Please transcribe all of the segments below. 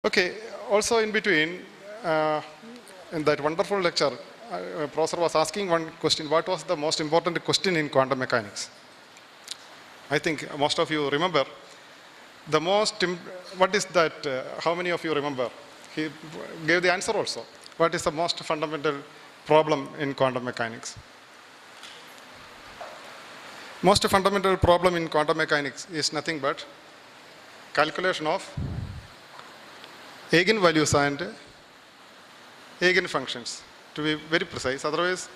Okay, also in between, in that wonderful lecture, Professor was asking one question, what was the most important question in quantum mechanics? I think most of you remember. What is that, how many of you remember? He gave the answer also. What is the most fundamental problem in quantum mechanics? Most fundamental problem in quantum mechanics is nothing but calculation of eigenvalues and eigenfunctions, to be very precise. Otherwise,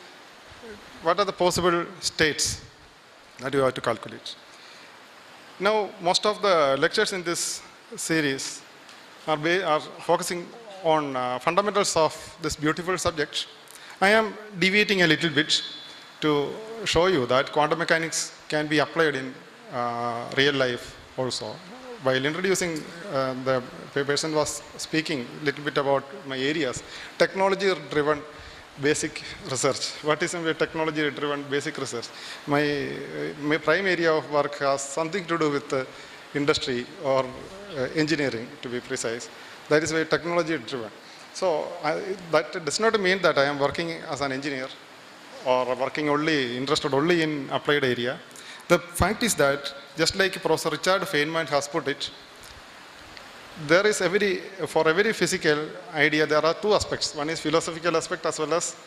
what are the possible states that you have to calculate? Now, most of the lectures in this series are focusing on fundamentals of this beautiful subject. I am deviating a little bit to show you that quantum mechanics can be applied in real life also. While introducing the person was speaking a little bit about my areas, technology-driven basic research. What is technology-driven basic research? My prime area of work has something to do with industry or engineering, to be precise. That is why technology-driven. So that does not mean that I am working as an engineer or interested only in applied area. The fact is that, just like Professor Richard Feynman has put it, there is for every physical idea, there are two aspects. One is philosophical aspect as well as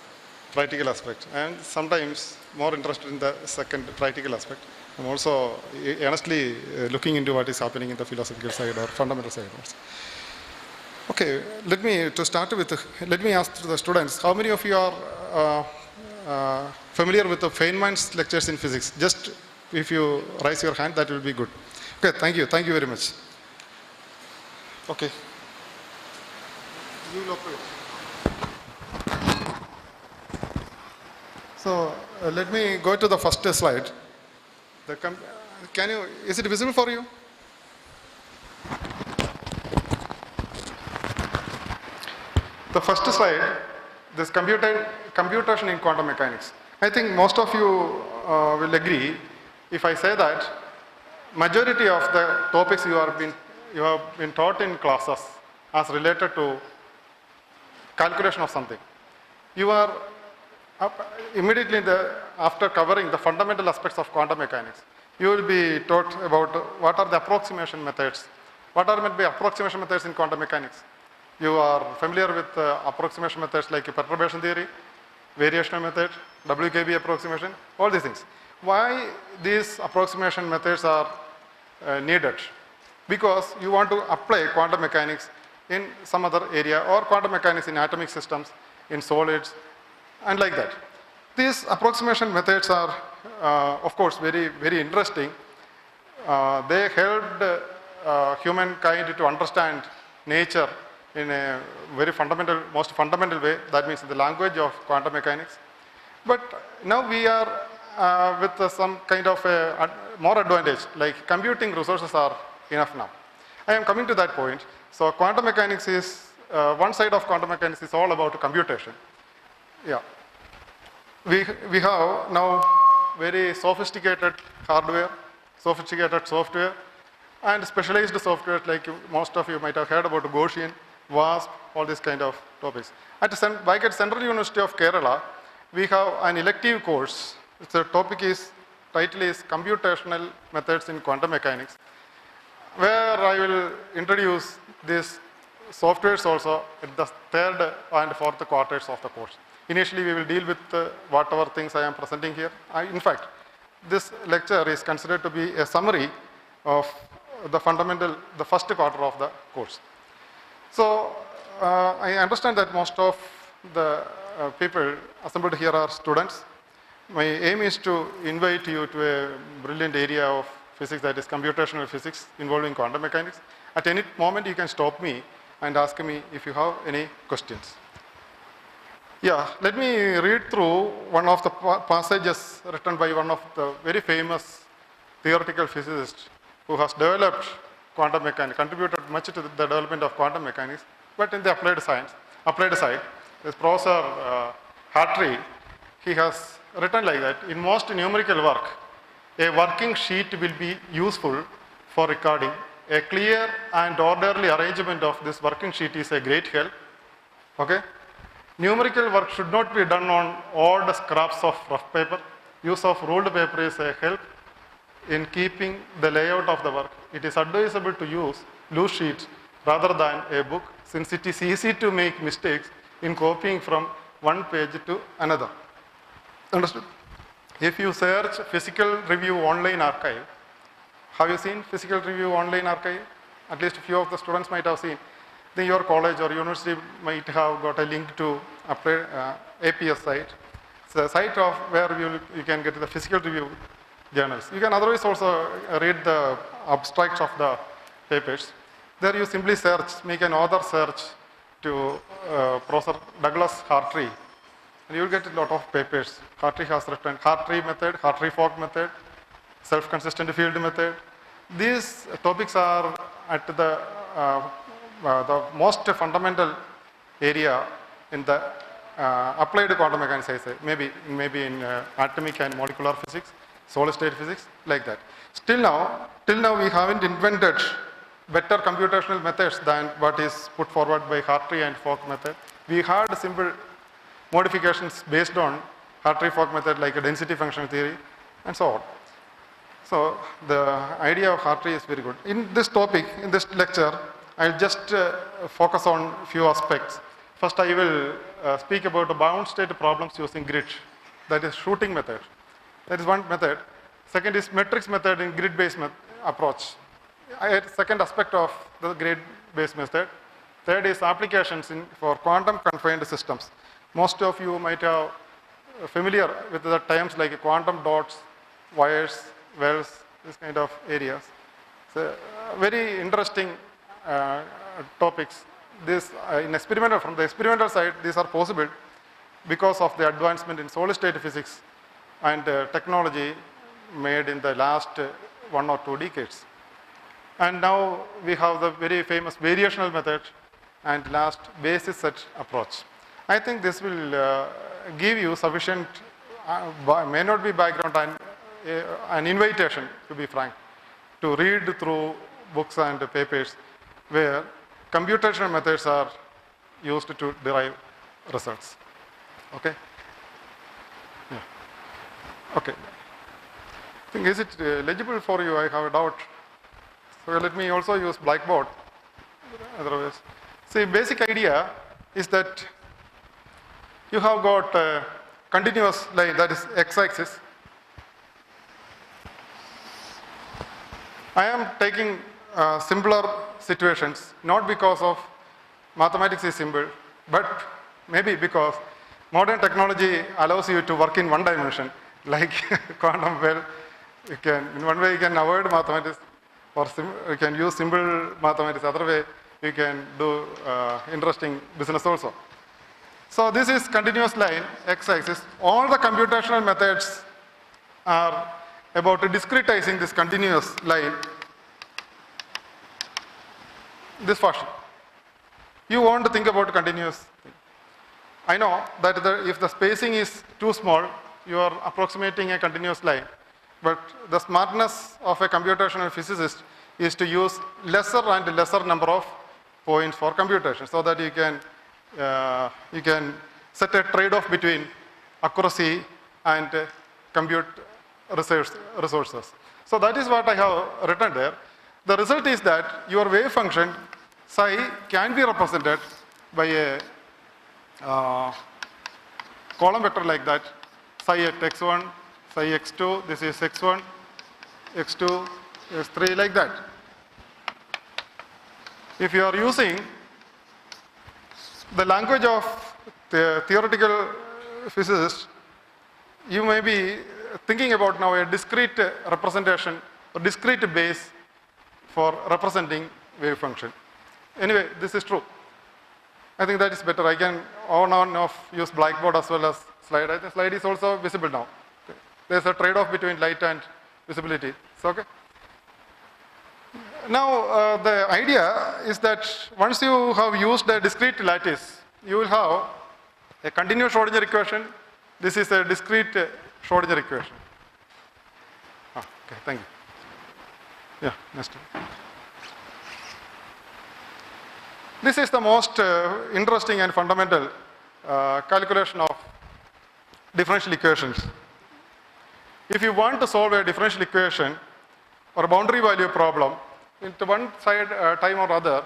practical aspect. And sometimes more interested in the second, practical aspect. I'm also honestly looking into what is happening in the philosophical side or fundamental side also. Okay, let me ask the students, how many of you are familiar with the Feynman's lectures in physics? Just if you raise your hand, that will be good. Okay, thank you very much. Okay. So let me go to the first slide. Is it visible for you? The first slide, this computation in quantum mechanics. I think most of you will agree if I say that majority of the topics you have been taught in classes as related to calculation of something. You are immediately after covering the fundamental aspects of quantum mechanics, you will be taught about what are the approximation methods. What are meant by approximation methods in quantum mechanics? You are familiar with approximation methods like perturbation theory, variational method, WKB approximation, all these things. Why these approximation methods are needed? Because you want to apply quantum mechanics in some other area or quantum mechanics in atomic systems, in solids, and like that. These approximation methods are, of course, very, very interesting. They helped humankind to understand nature in a very most fundamental way. That means in the language of quantum mechanics. But now we are with some kind of more advantage, like computing resources are enough now. I am coming to that point. So quantum mechanics is, one side of quantum mechanics is all about computation. Yeah. We have now very sophisticated hardware, sophisticated software, and specialized software like most of you might have heard about Gaussian, WASP, all these kind of topics. At Central University of Kerala, we have an elective course. The title is Computational Methods in Quantum Mechanics, where I will introduce these softwares also at the third and fourth quarters of the course. Initially, we will deal with whatever things I am presenting here. In fact, this lecture is considered to be a summary of the first quarter of the course. So, I understand that most of the people assembled here are students. My aim is to invite you to a brilliant area of physics, that is computational physics involving quantum mechanics. At any moment, you can stop me and ask me if you have any questions. Yeah, let me read through one of the passages written by one of the very famous theoretical physicists who has developed quantum mechanics, contributed much to the development of quantum mechanics, but in the applied side, this Professor Hartree, he has written like that: in most numerical work, a working sheet will be useful for recording a clear and orderly arrangement of this working sheet is a great help. Okay? Numerical work should not be done on odd scraps of rough paper. Use of ruled paper is a help in keeping the layout of the work. It is advisable to use loose sheets rather than a book, since it is easy to make mistakes in copying from one page to another. Understood? If you search Physical Review Online Archive, have you seen Physical Review Online Archive? At least a few of the students might have seen. Then your college or university might have got a link to APS site. It's a site of where you can get the physical review journals. You can otherwise also read the abstracts of the papers. There you simply search, make an author search to Professor Douglas Hartree, and you will get a lot of papers. Hartree has written Hartree method, Hartree-Fock method, self-consistent field method. These topics are at the most fundamental area in the applied quantum mechanics, I say, maybe in atomic and molecular physics, solid state physics, like that. Till now we haven't invented better computational methods than what is put forward by Hartree and Fock method. We had simple modifications based on Hartree-Fock method, like a density function theory and so on. So the idea of Hartree is very good. In this topic, in this lecture, I'll just focus on a few aspects. First, I will speak about the bound state problems using grid. That is shooting method. That is one method. Second is matrix method in grid-based approach. Second aspect of the grid-based method. Third is applications for quantum confined systems. Most of you might have familiar with the terms like quantum dots, wires, wells, this kind of areas. So very interesting topics. This from the experimental side, these are possible because of the advancement in solid state physics and technology made in the last 1 or 2 decades. And now we have the very famous variational method and last basis set approach. I think this will give you sufficient, may not be background, and an invitation, to be frank, to read through books and papers where computational methods are used to derive results. Okay? Yeah. Okay. I think, is it legible for you? I have a doubt. So let me also use blackboard. Otherwise, see, basic idea is that you have got a continuous line, that is x-axis. I am taking simpler situations, not because of mathematics is simple, but maybe because modern technology allows you to work in one dimension, like quantum well. In one way you can avoid mathematics, or you can use simple mathematics. Other way you can do interesting business also. So this is continuous line, x-axis. All the computational methods are about discretizing this continuous line this fashion. You want to think about continuous thing. I know that if the spacing is too small, you are approximating a continuous line. But the smartness of a computational physicist is to use lesser and lesser number of points for computation, so that you can set a trade-off between accuracy and compute resources. So that is what I have written there. The result is that your wave function psi can be represented by a column vector like that, psi at x1, psi x2, this is x1, x2, x3, like that. If you are using the language of the theoretical physicist, you may be thinking about now a discrete representation or discrete base for representing wave function. Anyway, this is true. I think that is better. I can on and off use blackboard as well as slide. I think slide is also visible now. There is a trade-off between light and visibility. It's okay. Now the idea is that once you have used a discrete lattice, you will have a continuous Schrodinger equation. This is a discrete Schrodinger equation. Okay, thank you. Yeah, next. This is the most interesting and fundamental calculation of differential equations. If you want to solve a differential equation or a boundary value problem, into one side time or other,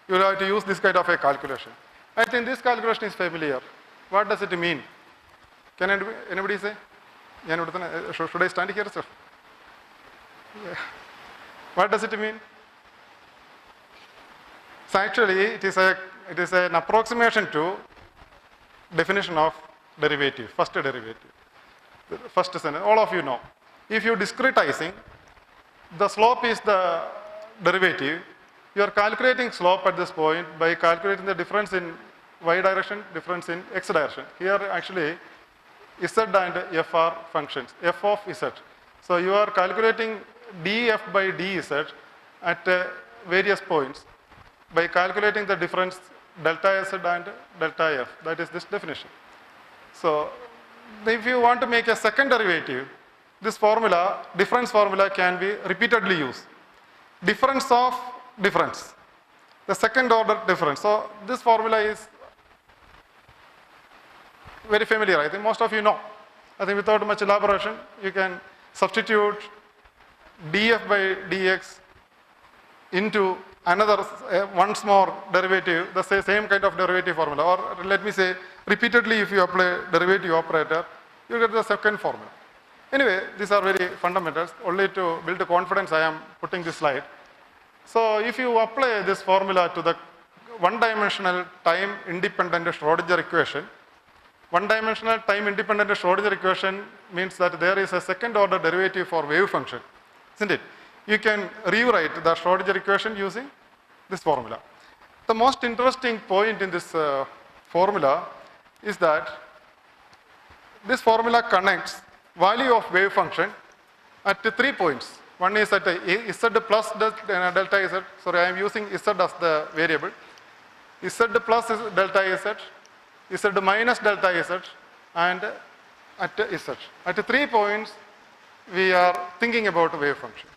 you will have to use this kind of a calculation. I think this calculation is familiar. What does it mean? Can anybody say? Should I stand here, sir? Yeah. What does it mean? So actually, it is an approximation to definition of derivative, first derivative. The first sentence, all of you know. If you discretizing, the slope is the derivative. You are calculating slope at this point by calculating the difference in y direction, difference in x direction. Here actually, z and f are functions, f of z. So you are calculating df by dz at various points by calculating the difference delta z and delta f. That is this definition. So if you want to make a second derivative, this formula, difference formula, can be repeatedly used. Difference of difference, the second order difference. So this formula is very familiar. I think most of you know. I think without much elaboration, you can substitute df by dx into another once more derivative, the same kind of derivative formula, or let me say repeatedly if you apply derivative operator, you get the second formula. Anyway, these are very fundamentals. Only to build confidence I am putting this slide. So if you apply this formula to the one-dimensional time-independent Schrodinger equation, one-dimensional time-independent Schrodinger equation means that there is a second-order derivative for wave function, isn't it? You can rewrite the Schrodinger equation using this formula. The most interesting point in this formula is that this formula connects value of wave function at 3 points. One is at z plus delta z. Sorry, I am using z as the variable. Z plus delta z, z minus delta z, and at z. At 3 points, we are thinking about wave function.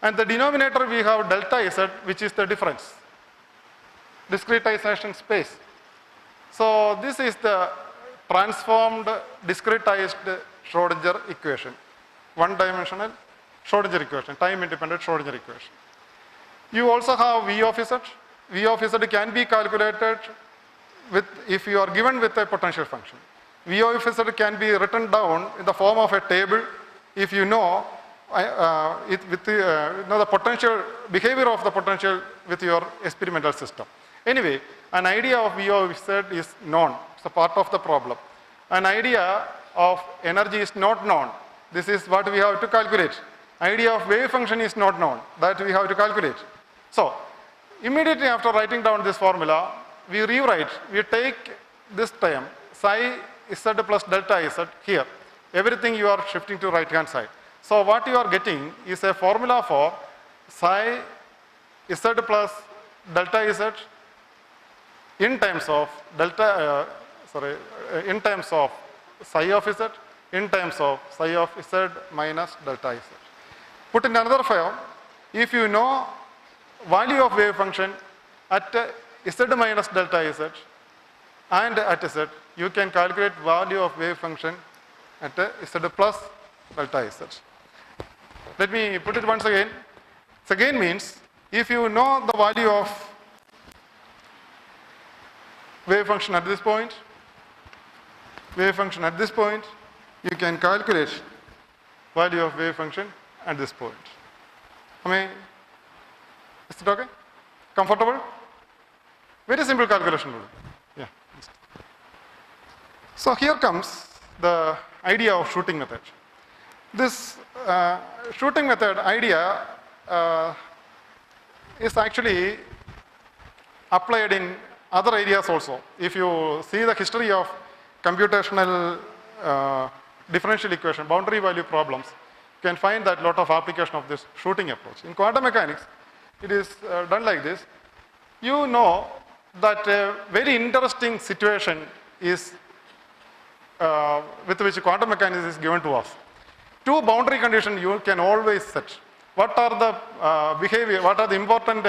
And the denominator we have delta z, which is the difference, discretization space. So this is the transformed, discretized Schrodinger equation, one-dimensional Schrodinger equation, time-independent Schrodinger equation. You also have V of z. V of z can be calculated with, if you are given with a potential function. V of z can be written down in the form of a table if you know the potential behavior of the potential with your experimental system. Anyway, an idea of V of z is known. It's a part of the problem. An idea of energy is not known. This is what we have to calculate. Idea of wave function is not known. That we have to calculate. So, immediately after writing down this formula, we rewrite. We take this term, psi z plus delta z here. Everything you are shifting to right hand side. So what you are getting is a formula for psi z plus delta z in terms of delta, in terms of psi of z, in terms of psi of z minus delta z. Put in another form, if you know value of wave function at z minus delta z and at z, you can calculate value of wave function at z plus delta z. Let me put it once again. It again means if you know the value of wave function at this point, wave function at this point, you can calculate value of wave function at this point. Is it okay? Comfortable? Very simple calculation. Yeah. So here comes the idea of shooting method. This shooting method idea is actually applied in other areas also. If you see the history of computational differential equation, boundary value problems, you can find that lot of application of this shooting approach. In quantum mechanics, it is done like this. You know that a very interesting situation is with which quantum mechanics is given to us. Two boundary conditions you can always set. What are the behavior, what are the important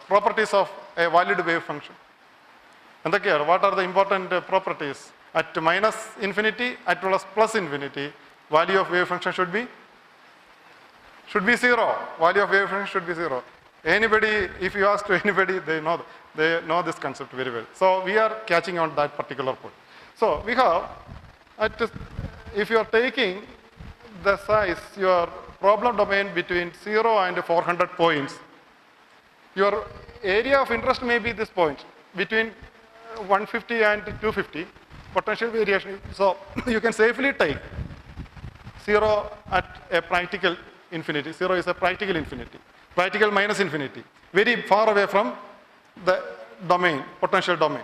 properties of a valid wave function? And what are the important properties? At minus infinity, at plus infinity, value of wave function should be 0. Value of wave function should be 0. Anybody, if you ask to anybody, they know this concept very well. So we are catching on that particular point. So we have, if you are taking the size, your problem domain between 0 and 400 points, your area of interest may be this point, between 150 and 250, potential variation. So you can safely take 0 at a practical infinity. 0 is a practical infinity. Practical minus infinity. Very far away from the domain, potential domain.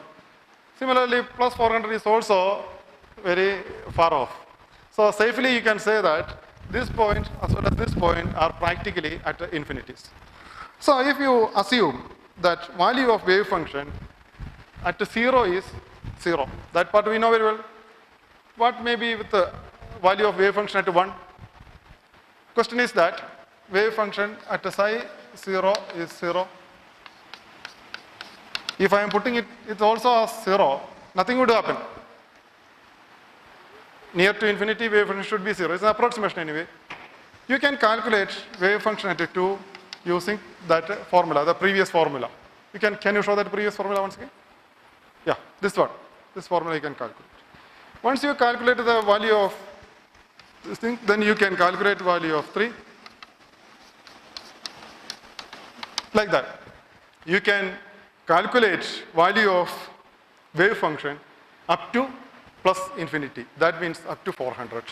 Similarly, plus 400 is also very far off. So safely you can say that this point as well as this point are practically at infinities. So if you assume that value of wave function at 0 is 0, that part we know very well. What may be with the value of wave function at 1? Question is that wave function at psi 0 is 0. If I am putting it also as 0, nothing would happen. Near to infinity, wave function should be 0. It's an approximation anyway. You can calculate wave function at 2 using that formula, the previous formula. Can you show that previous formula once again? Yeah, this one. This formula you can calculate. Once you calculate the value of this thing, then you can calculate value of 3. Like that. You can calculate value of wave function up to plus infinity. That means up to 400.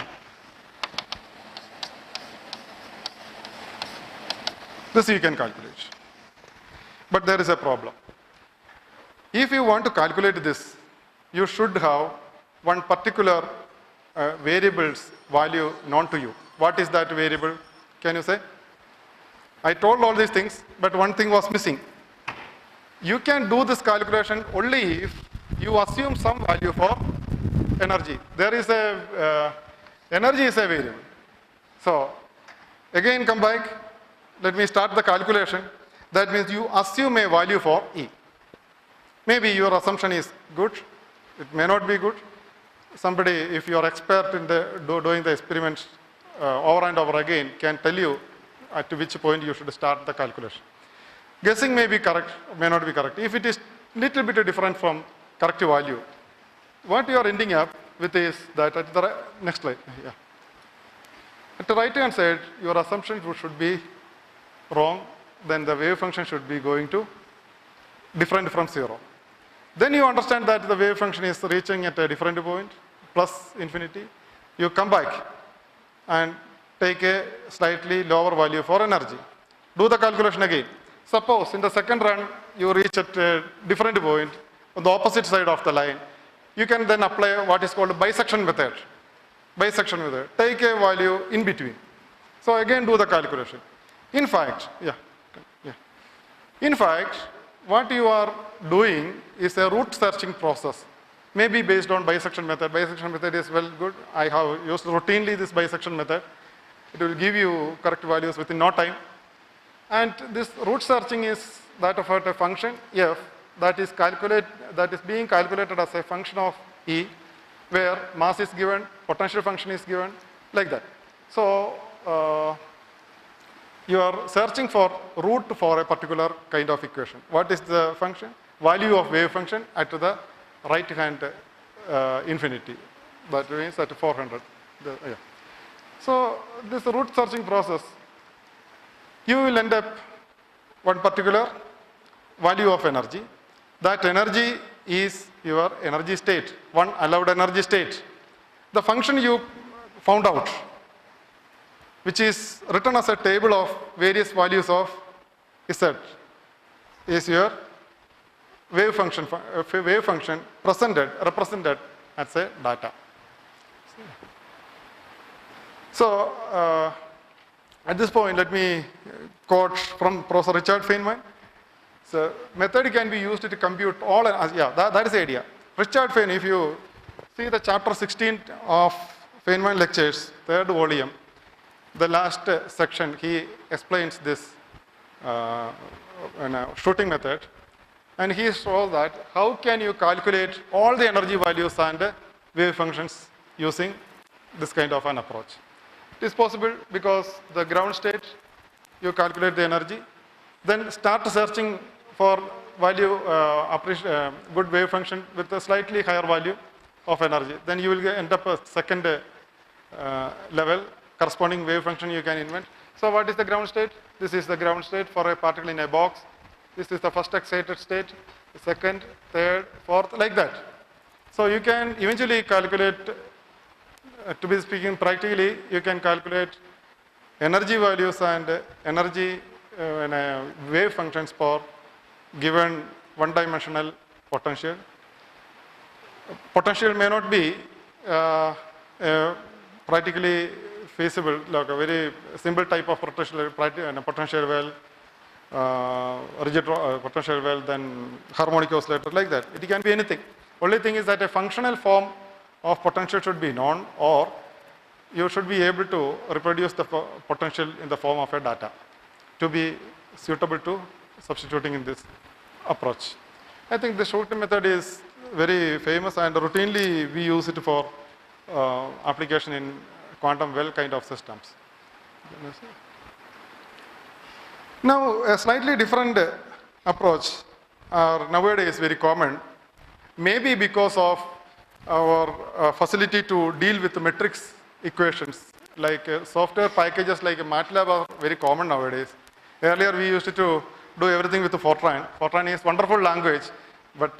This you can calculate. But there is a problem. If you want to calculate this, you should have one particular variable's value known to you. What is that variable? Can you say? I told all these things, but one thing was missing. You can do this calculation only if you assume some value for energy. There is energy is a variable. So, again come back. Let me start the calculation. That means you assume a value for E. Maybe your assumption is good. It may not be good. Somebody, if you are expert in doing the experiments over and over again, can tell you at which point you should start the calculation. Guessing may be correct, may not be correct. If it is little bit different from correct value, what you are ending up with is that at the next slide. Yeah. At the right hand side, your assumption should be wrong. Then the wave function should be going to different from 0. Then you understand that the wave function is reaching at a different point, plus infinity. You come back and take a slightly lower value for energy. Do the calculation again. Suppose in the second run, you reach at a different point on the opposite side of the line. You can then apply what is called a bisection method. Bisection method. Take a value in between. So again, do the calculation. In fact, in fact, what you are doing is a root searching process. Maybe based on bisection method. Bisection method is well good. I have used routinely this bisection method. It will give you correct values within no time. And this root searching is that of a function f that is being calculated as a function of E, where mass is given, potential function is given, like that. So you are searching for root for a particular kind of equation. What is the function? Value of wave function at the right hand infinity. That means at 400. So this root searching process, you will end up one particular value of energy. That energy is your energy state, one allowed energy state. The function you found out, which is written as a table of various values of Z, is your wave function represented as a data. So at this point, let me quote from Professor Richard Feynman. So method can be used to compute all, that is the idea. Richard Feynman, if you see the chapter 16 of Feynman lectures, third volume, the last section, he explains this shooting method, and he shows that how can you calculate all the energy values and wave functions using this kind of an approach. It is possible because the ground state, you calculate the energy, then start searching for value, good wave function with a slightly higher value of energy. Then you will end up a second level corresponding wave function you can invent. So what is the ground state? This is the ground state for a particle in a box. This is the first excited state, the second, third, fourth, like that. So you can eventually calculate, to be speaking practically, you can calculate energy values and energy wave functions for given one-dimensional potential. Potential may not be practically feasible, like a very simple type of potential well, rigid potential well, then harmonic oscillator, like that. It can be anything. Only thing is that a functional form of potential should be known, or you should be able to reproduce the potential in the form of a data to be suitable to substituting in this approach. I think the shooting method is very famous, and routinely we use it for application in quantum well kind of systems. Now, a slightly different approach nowadays very common, maybe because of our facility to deal with matrix equations, like software packages like MATLAB are very common nowadays. Earlier we used to do everything with Fortran. Fortran is wonderful language, but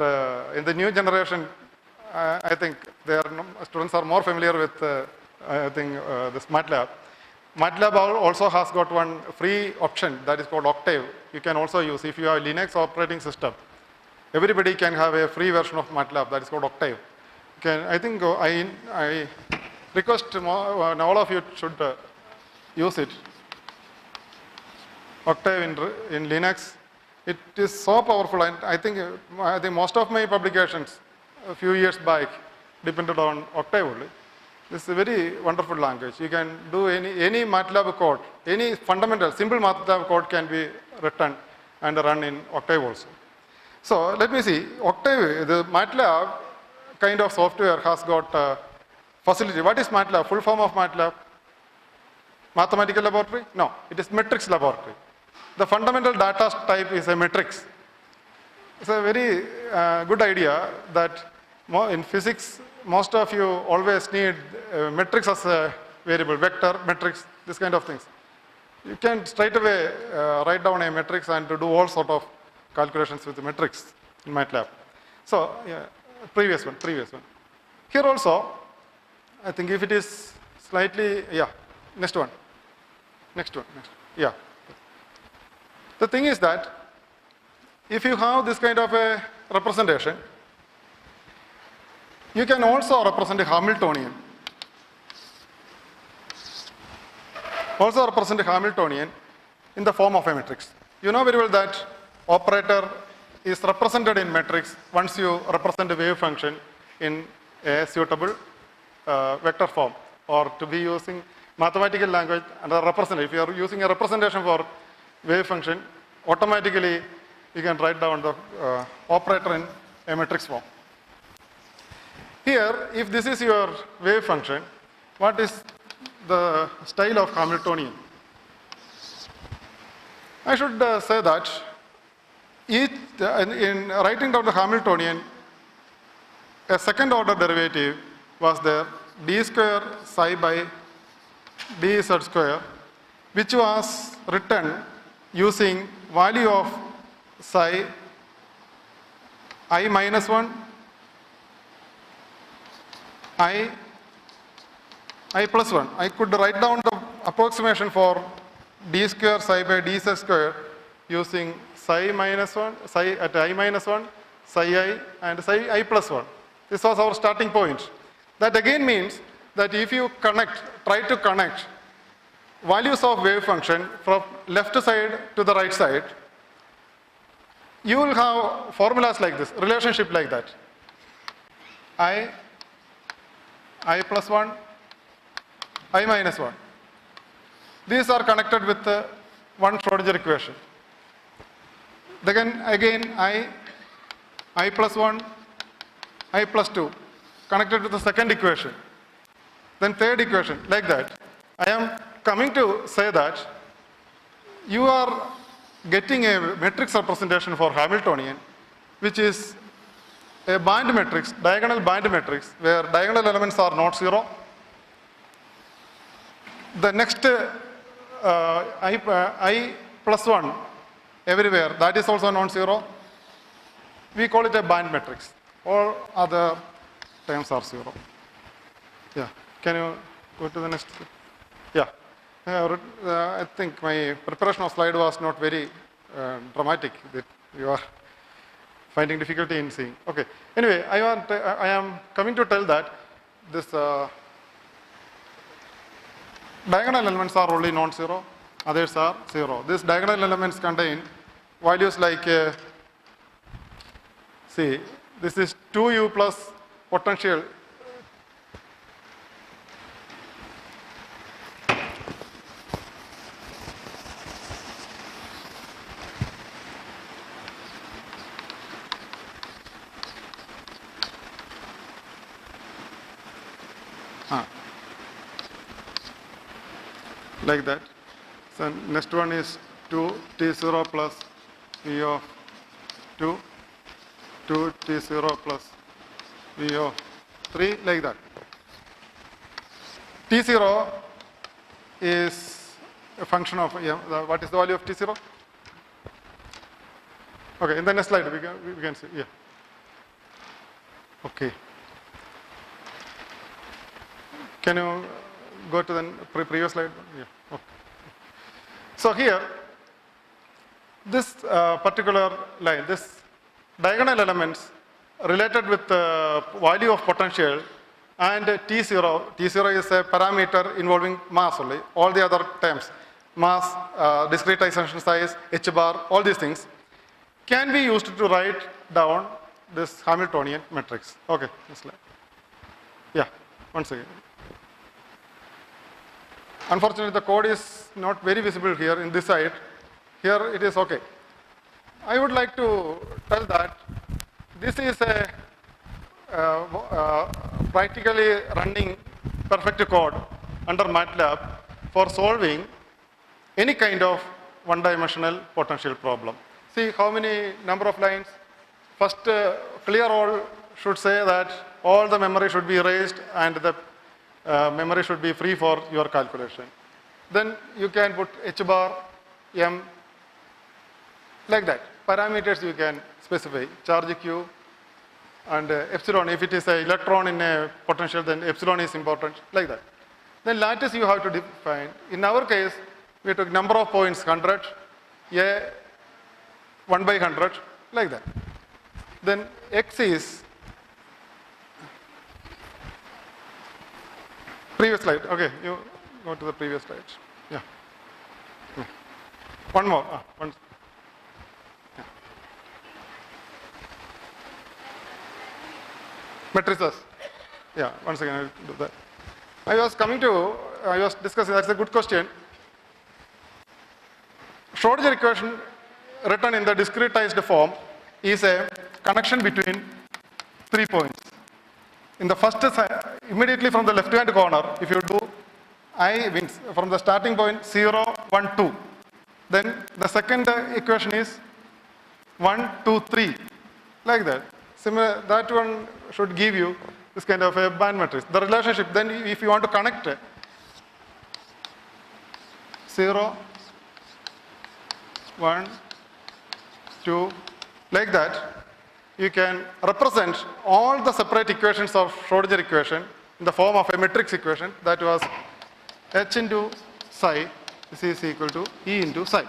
in the new generation, I think students are more familiar with this MATLAB. MATLAB also has got one free option that is called Octave. You can also use if you have a Linux operating system. Everybody can have a free version of MATLAB that is called Octave. I think I request all of you should use it. Octave in Linux, it is so powerful, and I think most of my publications a few years back depended on Octave only. This is a very wonderful language. You can do any MATLAB code, any fundamental, simple MATLAB code can be written and run in Octave also. So let me see, Octave, the MATLAB kind of software has got facility. What is MATLAB? Full form of MATLAB? Mathematical laboratory? No, it is matrix laboratory. The fundamental data type is a matrix. It's a very good idea that in physics, most of you always need matrix as a variable, vector, matrix, this kind of things. You can straight away write down a matrix and to do all sort of calculations with the matrix in MATLAB. So, yeah, previous one. Here also, I think if it is slightly, yeah, next one. Yeah. The thing is that if you have this kind of a representation, you can also represent a Hamiltonian. Also represent a Hamiltonian in the form of a matrix. You know very well that operator is represented in matrix once you represent a wave function in a suitable vector form, or to be using mathematical language and represent. If you are using a representation for wave function, automatically you can write down the operator in a matrix form. Here, if this is your wave function, what is the style of Hamiltonian? I should say that in writing down the Hamiltonian, a second order derivative was the d square psi by dz square, which was written using value of psi I minus 1, I plus 1. I could write down the approximation for d square psi by dz square using psi minus 1, psi at I minus 1, psi I and psi I plus 1. This was our starting point. That again means that if you try to connect values of wave function from left side to the right side, you will have formulas like this, relationship like that. I plus 1, I minus 1. These are connected with one Schrodinger equation. Then again I plus 1, I plus 2 connected to the second equation. Then third equation, like that. I am coming to say that you are getting a matrix representation for Hamiltonian, which is a band matrix, diagonal band matrix, where diagonal elements are not zero. The next I plus 1 everywhere, that is also non-zero. We call it a band matrix. All other terms are zero. Yeah, can you go to the next? Yeah, I think my preparation of slide was not very dramatic, that you are finding difficulty in seeing. Okay, anyway, I am coming to tell that this diagonal elements are only non-zero, others are zero. These diagonal elements contain values like, see, this is 2u plus potential like that. So next one is 2t0 plus v of 2, 2t0 plus v of 3, like that. t0 is a function of, what is the value of t0? Okay, in the next slide we can see, yeah. Okay. Can you go to the previous slide? Yeah. Okay. So here, this particular line, this diagonal elements related with the value of potential and T0. T0 is a parameter involving mass only. All the other terms, mass, discretization size, h bar, all these things can be used to write down this Hamiltonian matrix. Okay, this slide. Yeah, once again. Unfortunately, the code is not very visible here in this side. Here it is okay. I would like to tell that this is a practically running perfect code under MATLAB for solving any kind of one-dimensional potential problem. See how many number of lines. First, clear all should say that all the memory should be erased and the memory should be free for your calculation. Then you can put h bar, m, like that. Parameters you can specify, charge q and epsilon. If it is an electron in a potential, then epsilon is important, like that. Then lattice you have to define. In our case, we took number of points 100, a 1 by 100, like that. Then x is, previous slide, okay, you go to the previous slide. Yeah. One more. One. Yeah. Matrices. Yeah, once again I'll do that. I was discussing, that's a good question. Schrodinger equation written in the discretized form is a connection between 3 points. In the first, immediately from the left-hand corner, if you do I wins from the starting point 0, 1, 2. Then the second equation is 1, 2, 3, like that. Similar, that one should give you this kind of a band matrix. The relationship, then if you want to connect 0, 1, 2, like that, you can represent all the separate equations of Schrodinger equation in the form of a matrix equation that was h into psi, this is equal to E into psi.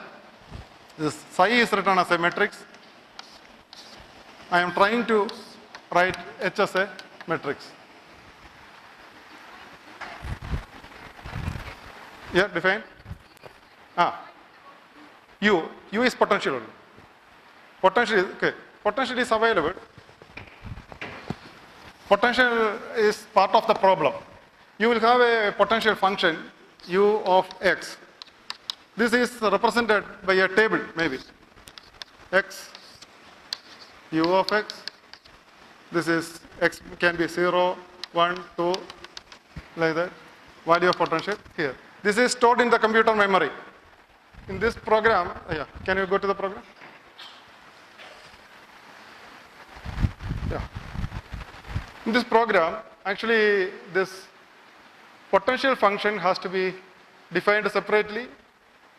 This psi is written as a matrix. I am trying to write h as a matrix. Yeah, define. U is potential. Potential is, okay. Potential is available. Potential is part of the problem. You will have a potential function u of x. This is represented by a table, maybe. x u of x. This is x can be 0, 1, 2, like that. Value of potential here. This is stored in the computer memory. In this program, yeah, can you go to the program? Yeah. In this program, actually this potential function has to be defined separately.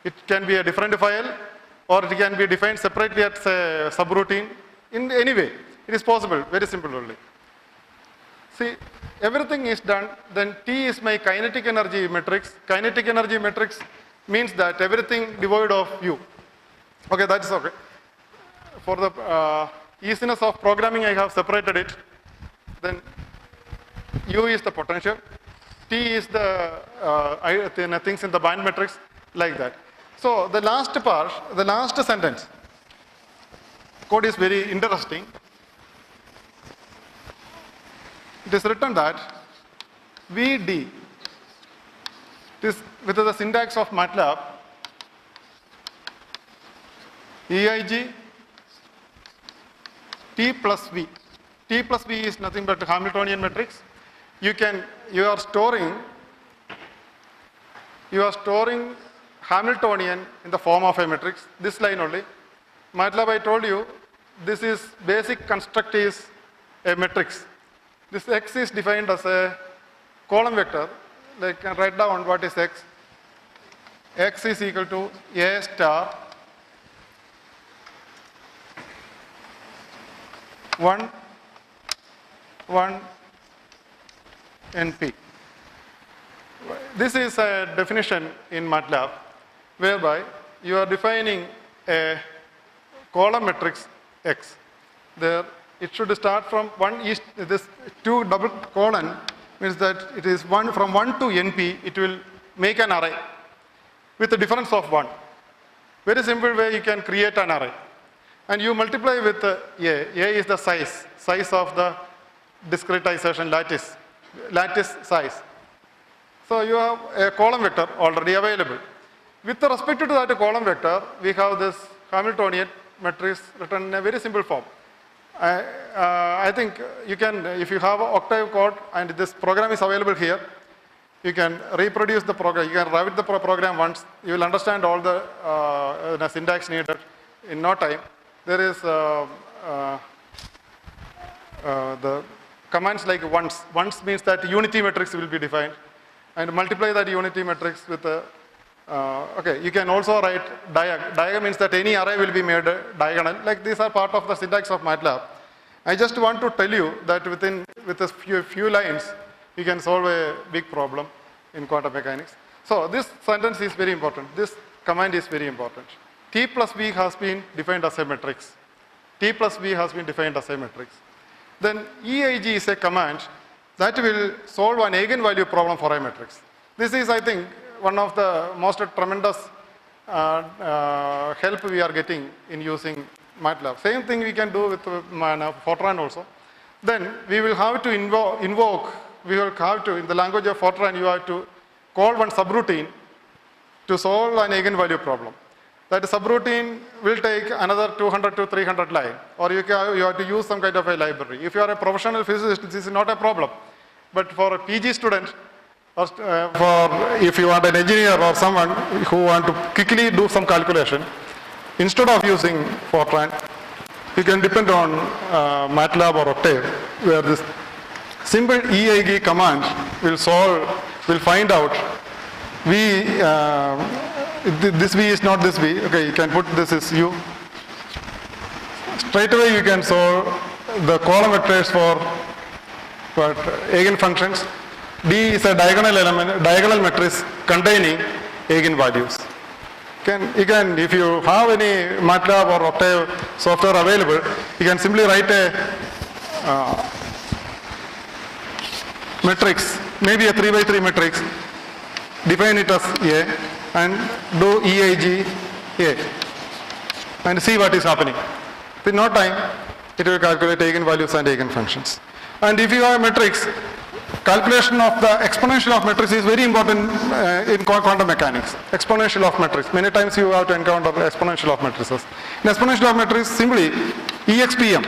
It can be a different file, or it can be defined separately as a subroutine. In any way, it is possible, very simple only. See, everything is done, then T is my kinetic energy matrix. Kinetic energy matrix means that everything devoid of U. Okay, that's okay. For the easiness of programming, I have separated it. Then U is the potential. T is the things in the band matrix, like that. So the last part, the last sentence, code is very interesting. It is written that VD, this with the syntax of MATLAB, EIG T plus V. T plus V is nothing but Hamiltonian matrix. You are storing Hamiltonian in the form of a matrix. This line only. MATLAB, I told you, this is basic construct is a matrix. This X is defined as a column vector. Like, I can write down what is X. X is equal to A star 1 NP. This is a definition in MATLAB whereby you are defining a column matrix X. There it should start from 1 east, this 2 double colon means that it is from 1 to NP, it will make an array with a difference of 1. Very simple way you can create an array. And you multiply with A. A is the size of the discretization lattice size. So you have a column vector already available. With respect to that column vector, we have this Hamiltonian matrix written in a very simple form. I think you can, if you have Octave code and this program is available here, you can reproduce the program, you can write the program once, you will understand all the syntax needed in no time. There is the commands like once. Once means that unity matrix will be defined, and multiply that unity matrix with a, okay, you can also write diag. Diag means that any array will be made diagonal. Like these are part of the syntax of MATLAB. I just want to tell you that with a few lines, you can solve a big problem in quantum mechanics. So this sentence is very important. This command is very important. T plus V has been defined as a matrix. T plus V has been defined as a matrix. Then EIG is a command that will solve an eigenvalue problem for a matrix. This is, I think, one of the most tremendous help we are getting in using MATLAB. Same thing we can do with Fortran also. Then we will have to invoke, we will have to, in the language of Fortran, you have to call one subroutine to solve an eigenvalue problem. That subroutine will take another 200 to 300 lines, or you have to use some kind of a library. If you are a professional physicist, this is not a problem. But for a PG student, or if you are an engineer or someone who want to quickly do some calculation, instead of using Fortran, you can depend on MATLAB or Octave, where this simple EIG command will find out this V is not this V. Okay, you can put this is U. Straight away you can solve the column vectors for eigenfunctions. D is a diagonal matrix containing eigenvalues. If you have any MATLAB or Octave software available, you can simply write a matrix, maybe a 3 by 3 matrix, define it as A, and do EIG A, and see what is happening. In no time, it will calculate eigenvalues and eigenfunctions. And if you have a matrix, calculation of the exponential of matrix is very important in quantum mechanics. Exponential of matrix. Many times you have to encounter exponential of matrices. In exponential of matrix, simply EXPM,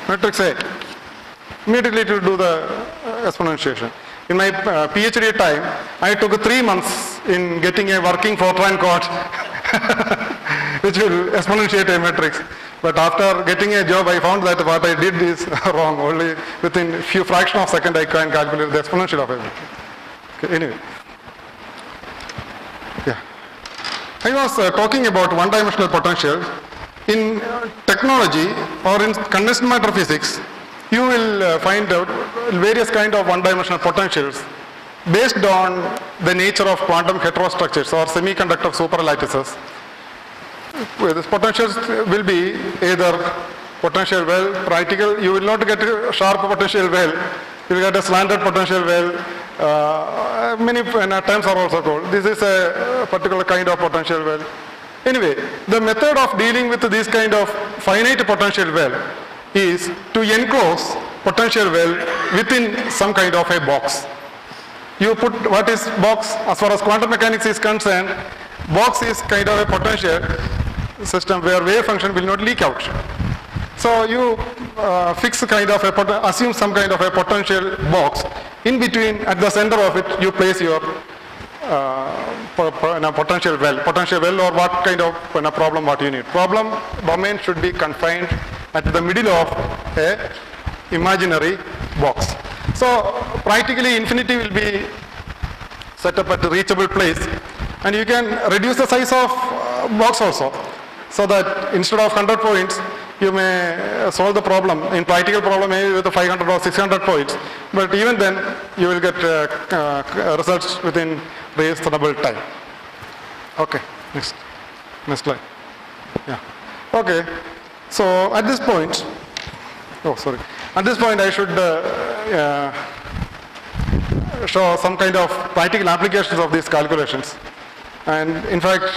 matrix A. Immediately it will do the exponentiation. In my PhD time, I took 3 months in getting a working Fortran code which will exponentiate a matrix. But after getting a job, I found that what I did is wrong. Only within a few fraction of a second, I can calculate the exponential of a matrix. Okay, anyway. Yeah. I was talking about one-dimensional potential. In technology or in condensed matter physics, you will find out various kind of one-dimensional potentials based on the nature of quantum heterostructures or semiconductor superlattices. These potentials will be either potential well, practical. You will not get a sharp potential well. You will get a slanted potential well. Many terms are also called. This is a particular kind of potential well. Anyway, the method of dealing with this kind of finite potential well is to enclose potential well within some kind of a box. You put what is box? As far as quantum mechanics is concerned, box is kind of a potential system where wave function will not leak out. So you fix kind of a assume some kind of a potential box. In between, at the center of it, you place your potential well or what kind of problem what you need. Problem domain should be confined at the middle of a imaginary box. So practically infinity will be set up at a reachable place, and you can reduce the size of box also, so that instead of 100 points you may solve the problem. In practical problem maybe with 500 or 600 points, but even then you will get results within reasonable time. Okay, next slide. Yeah. Okay, so at this point, at this point I should show some kind of practical applications of these calculations. And in fact,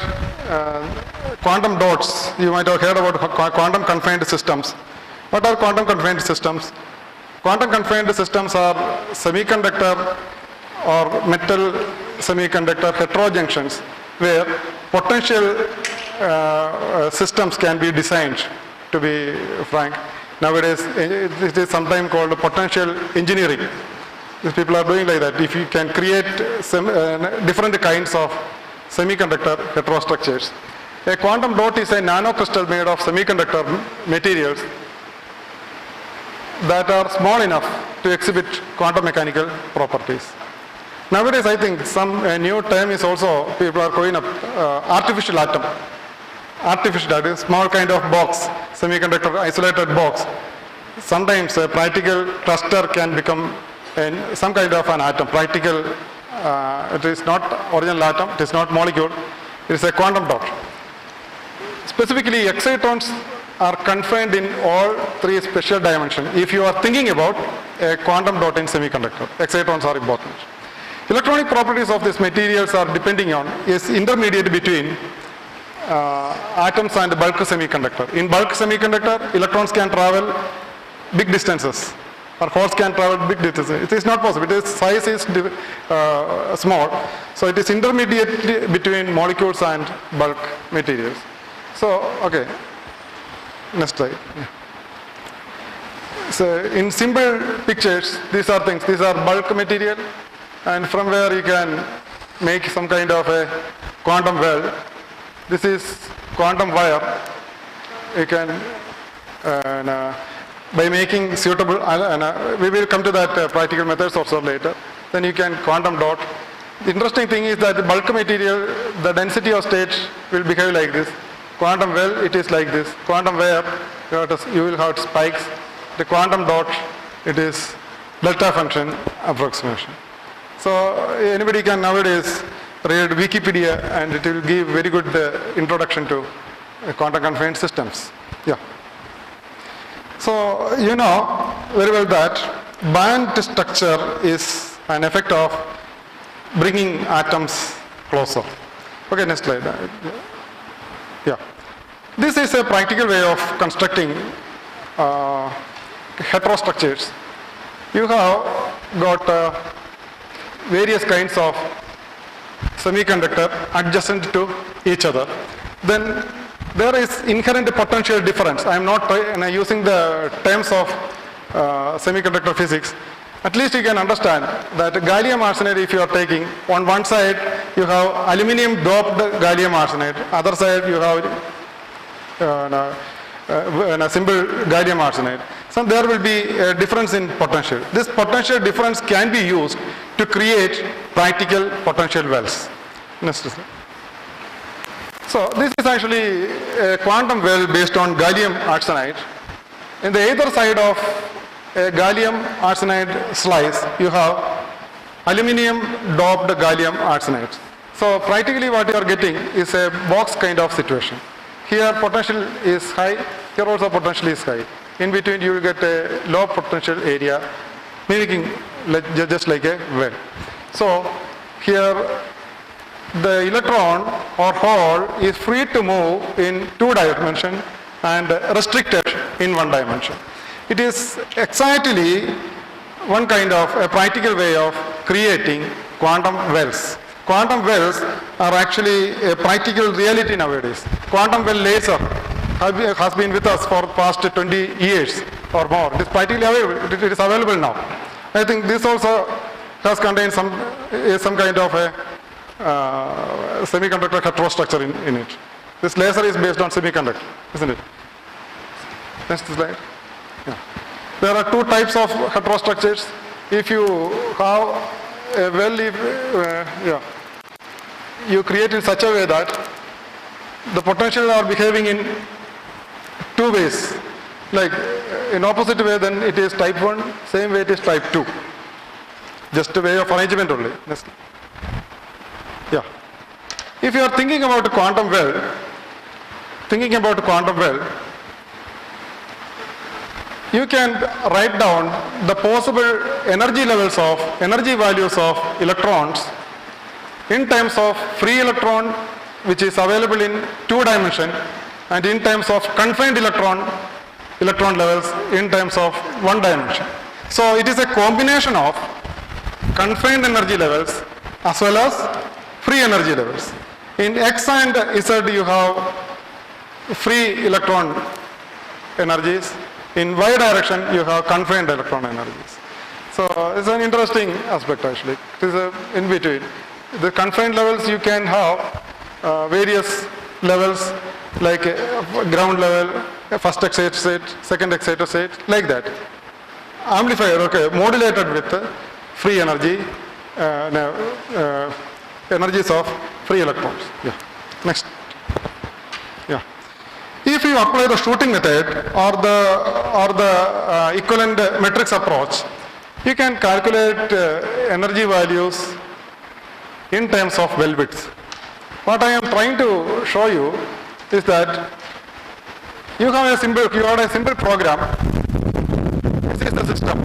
quantum dots, you might have heard about quantum confined systems. What are quantum confined systems? Quantum confined systems are semiconductor or metal semiconductor heterojunctions where potential systems can be designed, to be frank. Nowadays, it is sometimes called potential engineering. These people are doing like that. If you can create different kinds of semiconductor heterostructures. A quantum dot is a nanocrystal made of semiconductor materials that are small enough to exhibit quantum mechanical properties. Nowadays, I think some new term is also, people are calling up artificial atom. Artificial, that is small kind of box, semiconductor isolated box. Sometimes a practical cluster can become some kind of an atom. Practical, it is not original atom, it is not molecule, it is a quantum dot. Specifically, excitons are confined in all three special dimensions. If you are thinking about a quantum dot in semiconductor, excitons are important. Electronic properties of these materials are depending on is intermediate between atoms and bulk semiconductor. In bulk semiconductor, electrons can travel big distances, or holes can travel big distances. It is not possible. Its size is small, so it is intermediate between molecules and bulk materials. So, okay, next slide. Yeah. So, in simple pictures, these are things. These are bulk material, and from where you can make some kind of a quantum well. This is quantum wire. You can, by making suitable, we will come to that practical methods also later. Then you can quantum dot. The interesting thing is that the bulk material, the density of state will behave like this. Quantum well, it is like this. Quantum wire, you will have spikes. The quantum dot, it is delta function approximation. So anybody can nowadays read Wikipedia and it will give very good introduction to quantum confined systems. Yeah. So you know very well that band structure is an effect of bringing atoms closer. Okay, next slide. Yeah. This is a practical way of constructing heterostructures. you have got various kinds of semiconductor adjacent to each other. Then there is inherent potential difference. I am not using the terms of semiconductor physics. At least you can understand that gallium arsenide, if you are taking, on one side you have aluminum doped gallium arsenide, other side you have a simple gallium arsenide. So there will be a difference in potential. This potential difference can be used to create practical potential wells. Next slide. So this is actually a quantum well based on gallium arsenide. In the other side of a gallium arsenide slice, you have aluminum doped gallium arsenide. So practically what you are getting is a box kind of situation. Here potential is high, here also potential is high. In between you will get a low potential area, mimicking just like a well. So here the electron or hole is free to move in 2 dimensions and restricted in 1 dimension. It is exactly one kind of a practical way of creating quantum wells. Quantum wells are actually a practical reality nowadays. Quantum well laser has been with us for past 20 years or more. It is practically available. It is available now. I think this also has contained some kind of a semiconductor heterostructure in it. This laser is based on semiconductor, isn't it? Next slide. Yeah. There are 2 types of heterostructures. If you have a well, you create in such a way that the potentials are behaving in 2 ways. Like in opposite way, then it is type 1, same way it is type 2. Just a way of arrangement only. Next. Yeah. If you are thinking about a quantum well, you can write down the possible energy values of electrons in terms of free electron, which is available in 2 dimensions, and in terms of confined electron levels in terms of 1 dimension. So it is a combination of confined energy levels as well as free energy levels. In X and Z you have free electron energies. In Y direction you have confined electron energies. So it's an interesting aspect actually. It is in between. The confined levels you can have various levels like ground level, first excited state, second excited state, like that. Amplifier, okay, modulated with free energy, energies of free electrons. Yeah. Next. Yeah. If you apply the shooting method or the equivalent matrix approach, you can calculate energy values in terms of well width. What I am trying to show you is that you have a simple program. This is the system.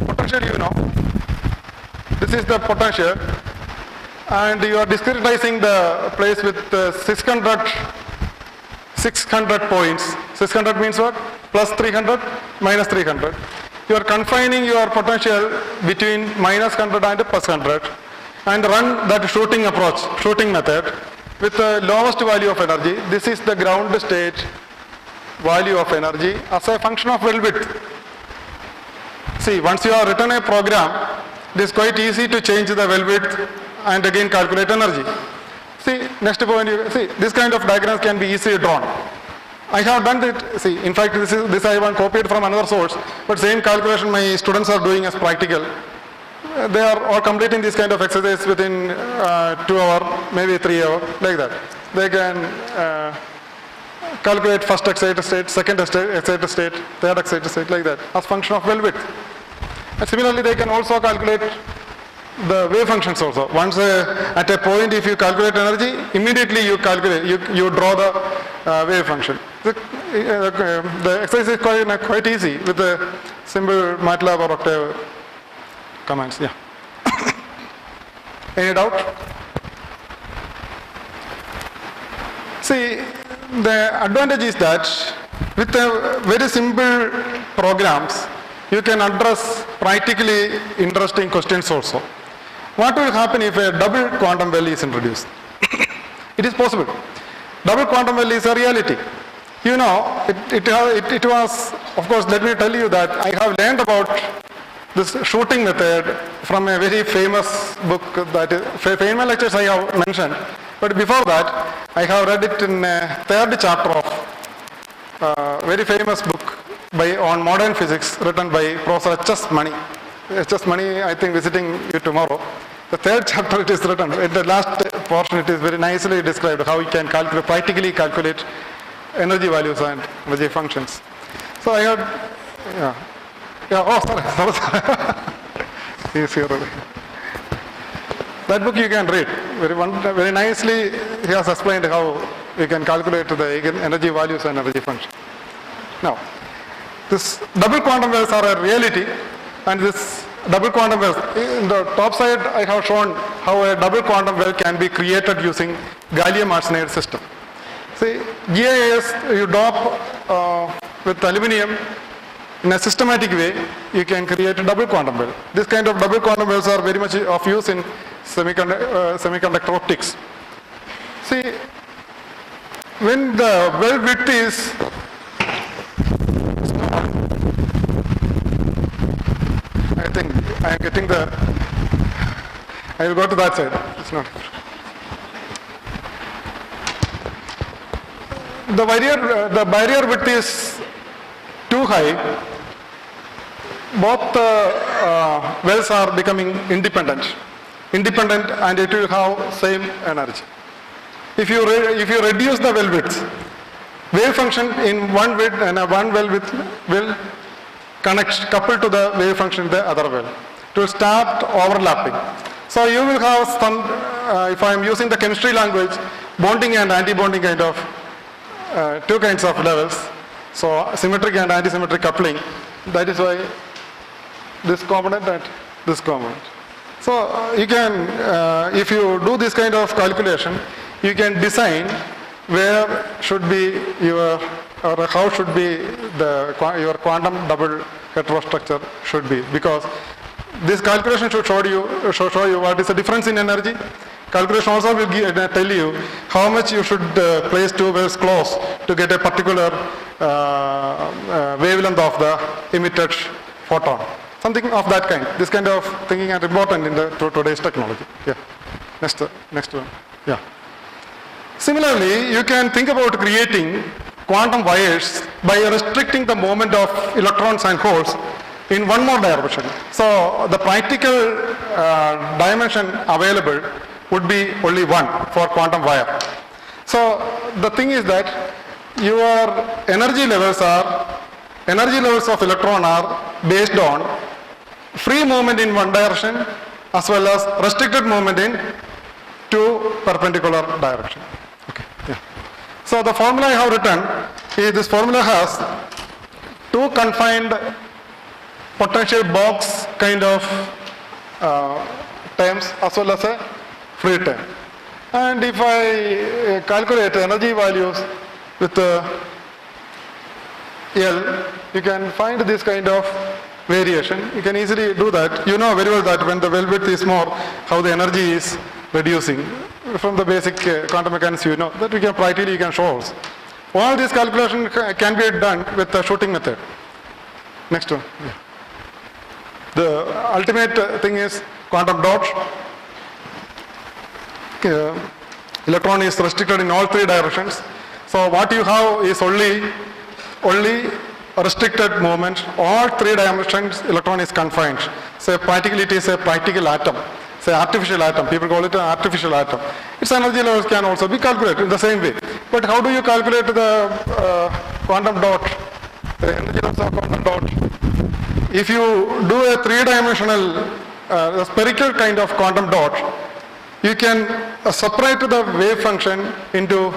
Potential you know. This is the potential, and you are discretizing the place with 600 points. 600 means what? Plus 300, minus 300. You are confining your potential between minus 100 and plus 100, and run that shooting method with the lowest value of energy. This is the ground state value of energy as a function of well width. See, once you have written a program, it is quite easy to change the well width and again calculate energy. See, next point, this kind of diagrams can be easily drawn. I have done it. See, in fact, this I have copied from another source, but same calculation my students are doing as practical. They are all completing this kind of exercise within 2 hours, maybe 3 hours, like that. They can calculate first excited state, second excited state, third excited state, like that, as function of well width. And similarly, they can also calculate the wave functions also. Once at a point, if you calculate energy, immediately you draw the wave function. The exercise is quite easy with the simple MATLAB or Octave commands. Yeah. Any doubt? See, the advantage is that With very simple programs, you can address practically interesting questions also. What will happen if a double quantum well is introduced? It is possible. Double quantum well is a reality. You know, it was, of course, let me tell you that I have learned about this shooting method from a very famous book, that is, Feynman lectures I have mentioned. But before that, I have read it in a third chapter of a very famous book on modern physics written by Professor H.S. Mani. H.S. Mani, I think, visiting you tomorrow. The third chapter it is written. In the last portion it is very nicely described how you can practically calculate energy values and energy functions. So I had, sorry. He's here already. That book you can read. Very nicely he has explained how you can calculate the energy values and energy functions. Now, this double quantum wells are a reality, and this double quantum wells, in the top side I have shown how a double quantum well can be created using gallium arsenide system. See, GIS you dope with aluminum in a systematic way, you can create a double quantum well. This kind of double quantum wells are very much of use in semiconductor optics. See, when the well width is I think I am getting I will go to that side. It's not. The barrier width is too high. Both wells are becoming independent, and it will have same energy. If you reduce the well width, wave function in one width and one well width will coupled to the wave function in the other well. It will start overlapping. So you will have some, if I am using the chemistry language, bonding and anti-bonding kind of two kinds of levels. So symmetric and anti-symmetric coupling. That is why this component and this component. So you can, if you do this kind of calculation, you can design where should be your, or how should be your quantum double heterostructure should be, because this calculation should show you what is the difference in energy. Calculation also will tell you how much you should place two wells close to get a particular wavelength of the emitted photon. Something of that kind. This kind of thinking is important in today's technology. Yeah. Next one. Yeah. Similarly, you can think about creating quantum wires by restricting the movement of electrons and holes in one more direction. So the practical dimension available would be only one for quantum wire. So the thing is that your energy levels of electron are based on free movement in one direction as well as restricted movement in two perpendicular directions. Okay. Yeah. So the formula I have written is, this formula has two confined potential box kind of terms as well as a free term. And if I calculate energy values with L, you can find this kind of variation. You can easily do that. You know very well that when the well width is more, how the energy is reducing. From the basic quantum mechanics, you know that we can practically you can show also. All these calculations can be done with the shooting method. Next one. Yeah. The ultimate thing is quantum dot. Electron is restricted in all three directions. So what you have is only restricted movement. All three dimensions electron is confined. So practically it is a practical atom. It's an artificial atom. People call it an artificial atom. Its energy levels can also be calculated in the same way. But how do you calculate the quantum dot? The energy levels of quantum dot. If you do a three-dimensional spherical kind of quantum dot, you can separate the wave function into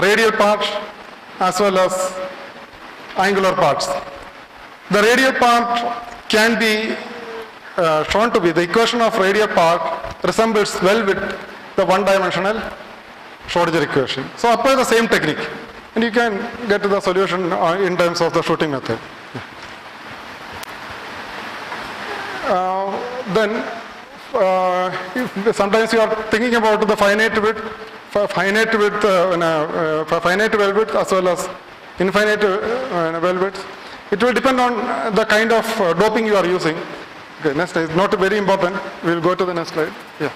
radial parts as well as angular parts. The radial part can be shown to be, the equation of radial part resembles well with the one-dimensional Schrodinger equation. So apply the same technique. and you can get to the solution in terms of the shooting method. Then sometimes you are thinking about the finite width well width as well as infinite well width. It will depend on the kind of doping you are using. Okay, next is not very important. We will go to the next slide. Yeah.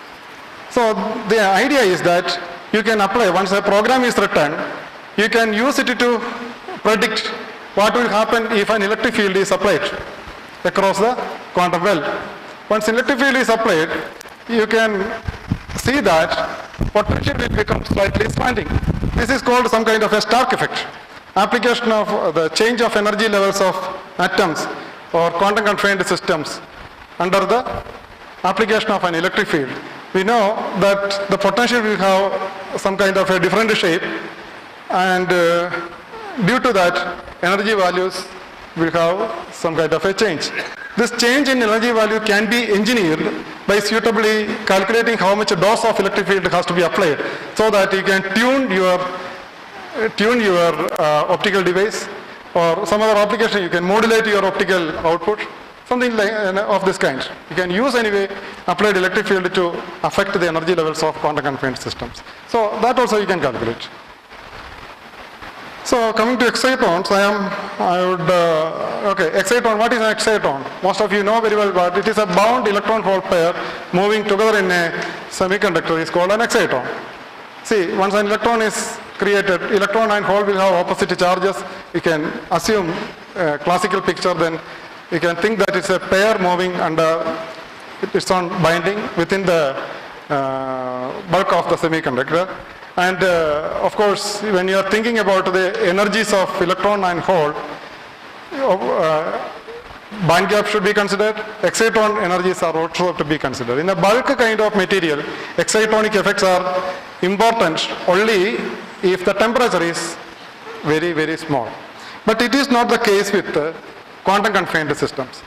So the idea is that you can apply, once a program is written, you can use it to predict what will happen if an electric field is applied across the quantum well. Once electric field is applied, you can see that potential will become slightly expanding. This is called some kind of a Stark effect. Application of the change of energy levels of atoms or quantum constrained systems under the application of an electric field. We know that the potential will have some kind of a different shape, and due to that, energy values will have some kind of a change. This change in energy value can be engineered by suitably calculating how much dose of electric field has to be applied, so that you can tune your optical device, or some other application you can modulate your optical output, something like of this kind. You can use anyway applied electric field to affect the energy levels of quantum constrained systems. So that also you can calculate. So coming to excitons, exciton, what is an exciton? Most of you know very well, but it is a bound electron-hole pair moving together in a semiconductor is called an exciton. See, once an electron is created, electron and hole will have opposite charges. You can assume a classical picture, then you can think that it's a pair moving under its own binding within the bulk of the semiconductor. And of course, when you are thinking about the energies of electron and hole, band gap should be considered. Exciton energies are also to be considered. In a bulk kind of material, excitonic effects are important only if the temperature is very, very small. But it is not the case with quantum constrained systems.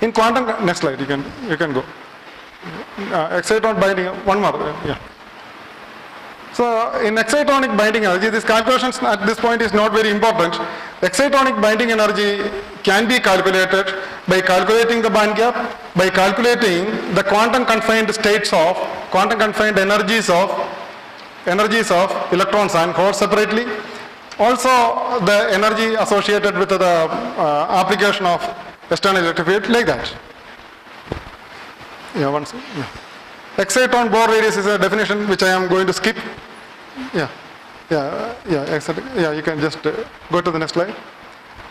In quantum, next slide, you can go. Exciton binding, one more. Yeah. So in excitonic binding energy, this calculations at this point is not very important. Excitonic binding energy can be calculated by calculating the band gap, by calculating the quantum confined states of, quantum confined energies of electrons and holes separately. Also the energy associated with the application of external electric field, like that. Yeah, once. Yeah. Exciton Bohr radius is a definition which I am going to skip. You can just go to the next slide.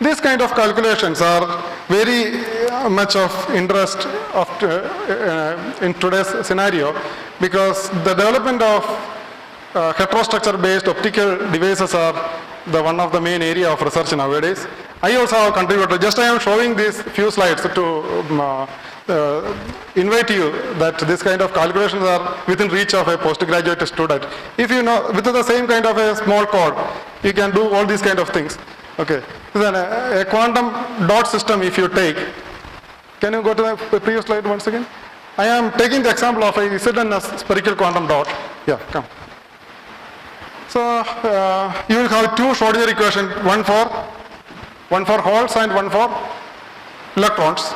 These kind of calculations are very much of interest in today's scenario, because the development of heterostructure based optical devices are one of the main area of research nowadays. I also have contributed, just I am showing these few slides to invite you that this kind of calculations are within reach of a postgraduate student. If you know, with the same kind of a small code, you can do all these kind of things. Okay, then a quantum dot system if you take, can you go to the previous slide once again? I am taking the example of a Excitonic spherical quantum dot. Yeah, come. So you will have two Schrodinger equations, one for holes and one for electrons,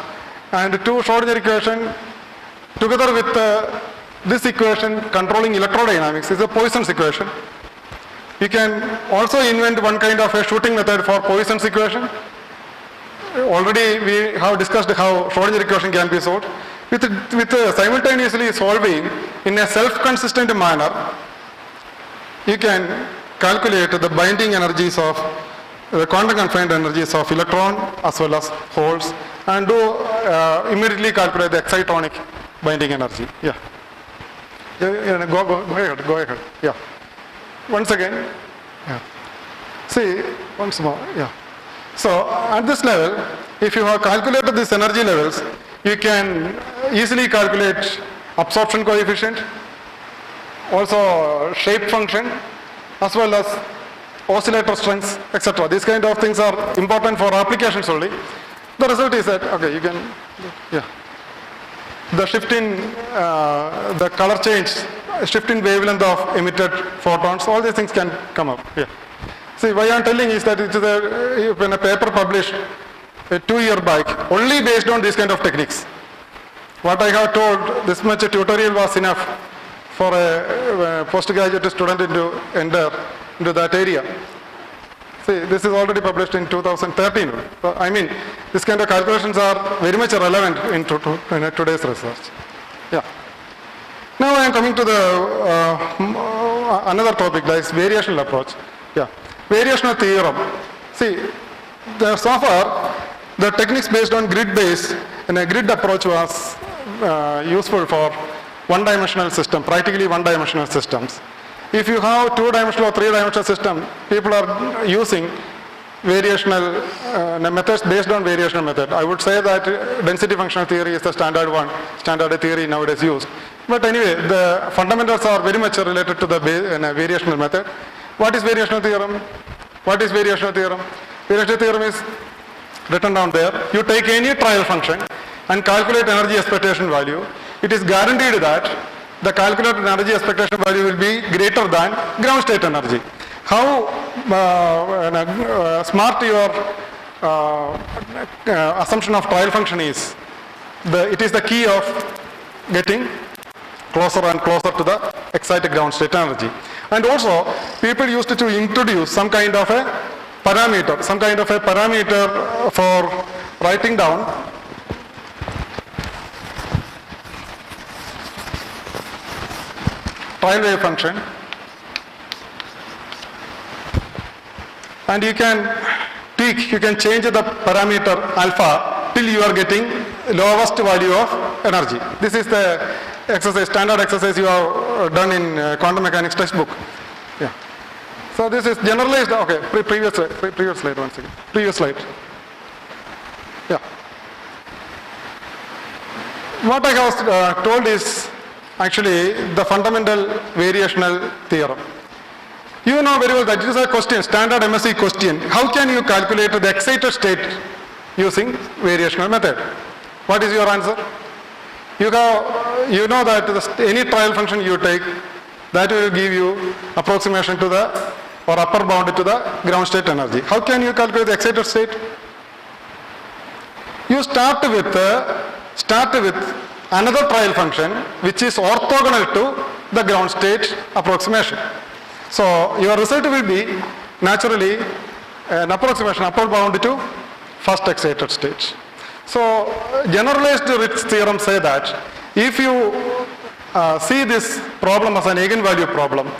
and two Schrodinger equation together with this equation controlling electrodynamics is a Poisson's equation. You can also invent one kind of a shooting method for Poisson's equation. Already we have discussed how Schrodinger equation can be solved. With simultaneously solving in a self-consistent manner, you can calculate the binding energies of the quantum confined energies of electron as well as holes, and do immediately calculate the excitonic binding energy. Yeah. Go ahead. Yeah. Once again. Yeah. See, once more. Yeah. So at this level, if you have calculated these energy levels, you can easily calculate absorption coefficient, also shape function, as well as oscillator strengths, etc. These kind of things are important for applications only. The result is that, okay, you can, yeah. The shift in the color change shift in wavelength of emitted photons, all these things can come up. Yeah. See, why I am telling is that it is when a paper published 2 years back, only based on these kind of techniques. What I have told, this much a tutorial was enough for a postgraduate student to enter into that area. See, this is already published in 2013. So, I mean, this kind of calculations are very much relevant in today's research. Yeah. Now I am coming to the another topic, that is variational approach. Yeah. Variational theorem. See, so far, the techniques based on grid-based and a grid approach was useful for one-dimensional system, practically one-dimensional systems. If you have two-dimensional or three-dimensional system, people are using variational methods based on variational method. I would say that density functional theory is the standard one, standard theory nowadays used. But anyway, the fundamentals are very much related to the variational method. What is variational theorem? What is variational theorem? Variational theorem is written down there. You take any trial function and calculate energy expectation value. It is guaranteed that the calculated energy expectation value will be greater than ground state energy. How smart your assumption of trial function is, it is the key of getting closer and closer to the excited ground state energy. And also, people used to introduce some kind of a parameter, for writing down trial wave function, and you can change the parameter alpha till you are getting lowest value of energy. This is the exercise, standard exercise you have done in quantum mechanics textbook. Yeah. So this is generalized. Okay, previous slide once again. Previous slide. Yeah. What I have told is actually the fundamental variational theorem. You know very well that it is a question, standard MSc question. How can you calculate the excited state using variational method? What is your answer? You know that any trial function you take, that will give you approximation to the or upper bound to the ground state energy. How can you calculate the excited state? You start with another trial function which is orthogonal to the ground state approximation. So your result will be naturally an approximation upper bound to first excited state. So generalized Ritz theorem say that if you see this problem as an eigenvalue problem,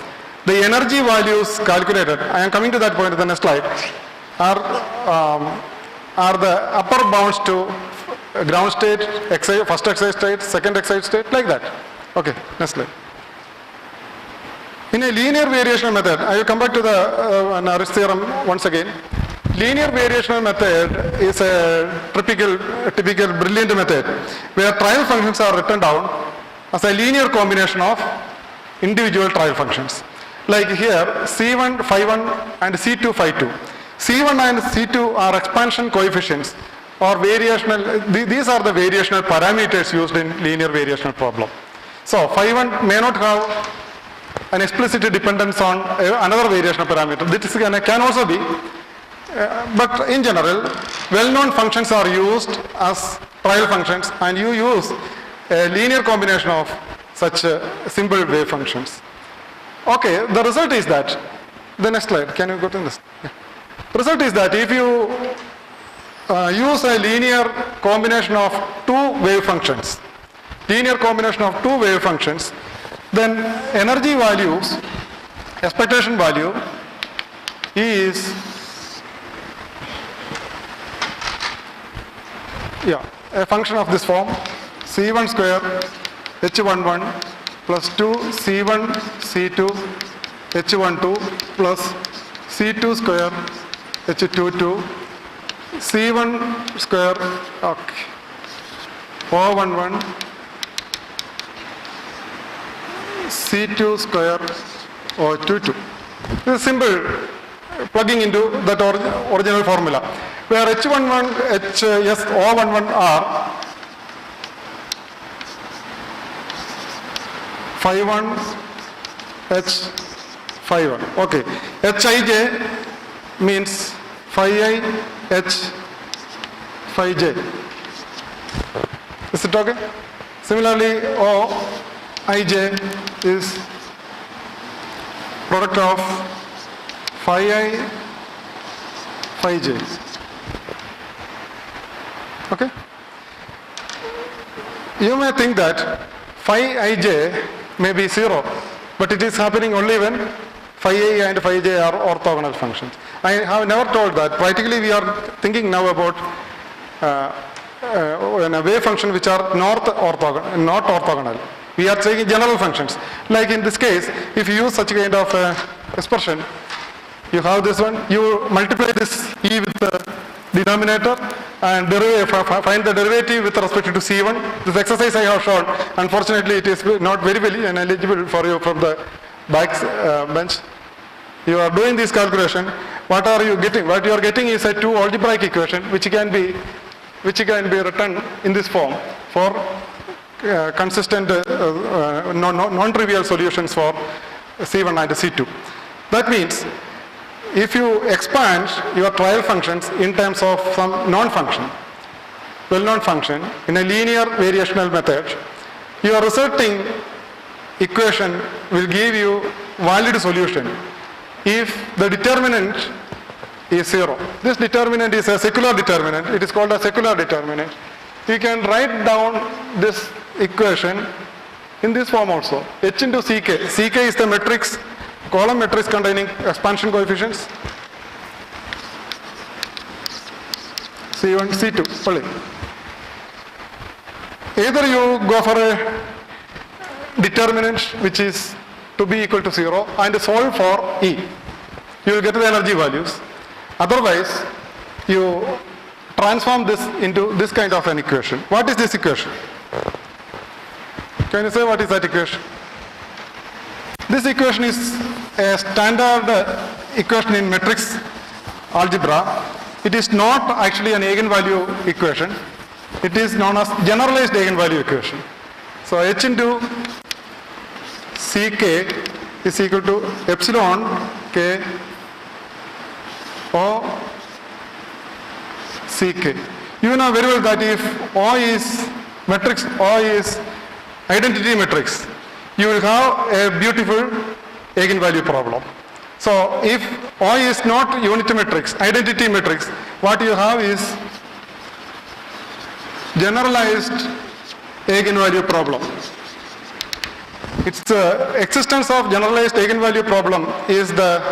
the energy values calculated, I am coming to that point in the next slide, are the upper bounds to ground state, first excited state, second excited state, like that. Okay, next slide. In a linear variational method, I will come back to the Ritz theorem once again. Linear variational method is a typical brilliant method where trial functions are written down as a linear combination of individual trial functions. Like here, C1, phi1 and C2, phi2. C1 and C2 are expansion coefficients or variational, these are the variational parameters used in linear variational problem. So phi1 may not have an explicit dependence on another variational parameter. This can also be, but in general, well-known functions are used as trial functions and you use a linear combination of such simple wave functions. Okay, the result is that, the next slide, can you go to this? Yeah. The result is that if you use a linear combination of two wave functions, then energy values, expectation value is a function of this form, C1 square H11 plus 2 C1 C2 H12 plus C2 square H22 C1 square O11 C2 square O22. This is simple plugging into that original formula where H11, O11 are phi 1, h phi 1. Okay. Hij means phi I, h phi j. Is it okay? Similarly, O ij is product of phi I, phi j. Okay? You may think that phi ij may be 0, but it is happening only when phi I and phi j are orthogonal functions. I have never told that. Practically we are thinking now about a wave function which are not orthogonal. We are taking general functions. Like in this case, if you use such kind of expression, you have this one, you multiply this e with the denominator and find the derivative with respect to c1. This exercise I have shown. Unfortunately, it is not very well eligible for you from the back bench. You are doing this calculation. What are you getting? What you are getting is a two algebraic equation which can be written in this form for consistent non-trivial solutions for C1 and C2. That means if you expand your trial functions in terms of some non-function, well-known function in a linear variational method, your resulting equation will give you valid solution if the determinant is 0. This determinant is a secular determinant. It is called a secular determinant. You can write down this equation in this form also. H into Ck. Ck is the matrix, column matrix containing expansion coefficients. C1, C2. Only. Either you go for a determinant which is to be equal to 0 and solve for E. You will get the energy values. Otherwise, you transform this into this kind of an equation. What is this equation? Can you say what is that equation? This equation is a standard equation in matrix algebra. It is not actually an eigenvalue equation. It is known as generalized eigenvalue equation. So H into Ck is equal to epsilon k O Ck. You know very well that if O is matrix, O is identity matrix, you will have a beautiful eigenvalue problem. So if O is not unity matrix, identity matrix, what you have is generalized eigenvalue problem. Its existence of generalized eigenvalue problem is the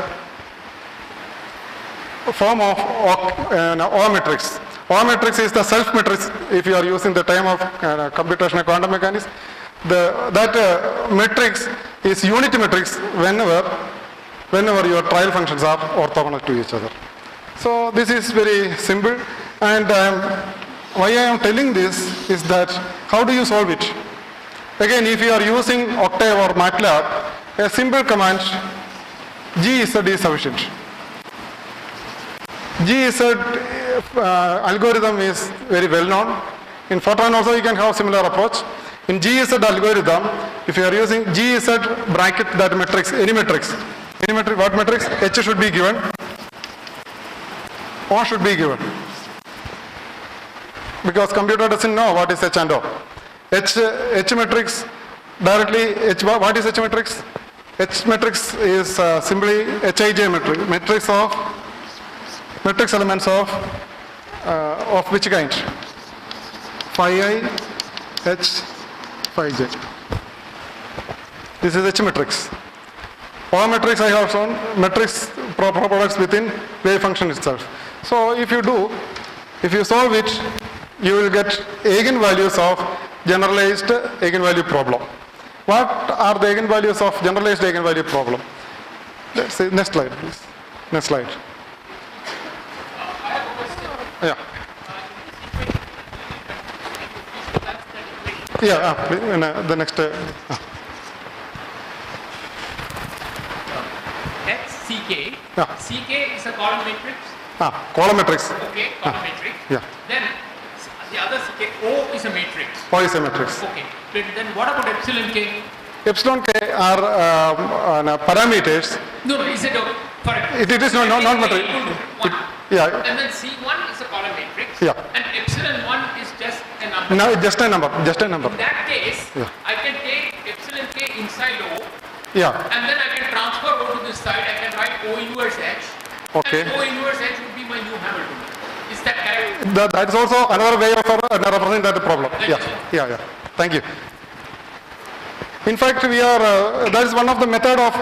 form of O matrix. O matrix is the self matrix if you are using the term of computational quantum mechanics. That matrix is unity matrix whenever your trial functions are orthogonal to each other. So this is very simple, and why I am telling this is that how do you solve it? Again, if you are using Octave or MATLAB, a simple command GZ is sufficient. GZ algorithm is very well known. In Fortran also you can have similar approach. In GZ algorithm, if you are using GZ bracket that matrix, any matrix, what matrix? H should be given, O should be given. Because computer doesn't know what is H and O. H matrix directly, what is H matrix? H matrix is simply Hij matrix, matrix elements of which kind? Phi I, H, phi j. This is H matrix. O matrix I have shown, matrix products within wave function itself. So if you solve it, you will get eigenvalues of generalized eigenvalue problem. What are the eigenvalues of generalized eigenvalue problem? Let's see, next slide please. Next slide. Yeah. Yeah, please, the next. Ck. Yeah. Ck is a column matrix. Column matrix. Okay, column matrix. Yeah. Then the other Ck, O is a matrix. O is a matrix. Okay. But then what about epsilon k? epsilon k are parameters. No, is it okay? It is not material. Yeah. And then C1 is a column matrix. Yeah. And epsilon 1 is just a number. No, it's just a number. Just a number. In that case, Yeah. I can take epsilon k inside O. Yeah. And then I can transfer O to this side. I can write O inverse H. Okay. And O inverse H would be my new Hamilton. Is that correct? That's also another way of representing that problem. Yeah. Yeah. Thank you. In fact, we are, that is one of the method of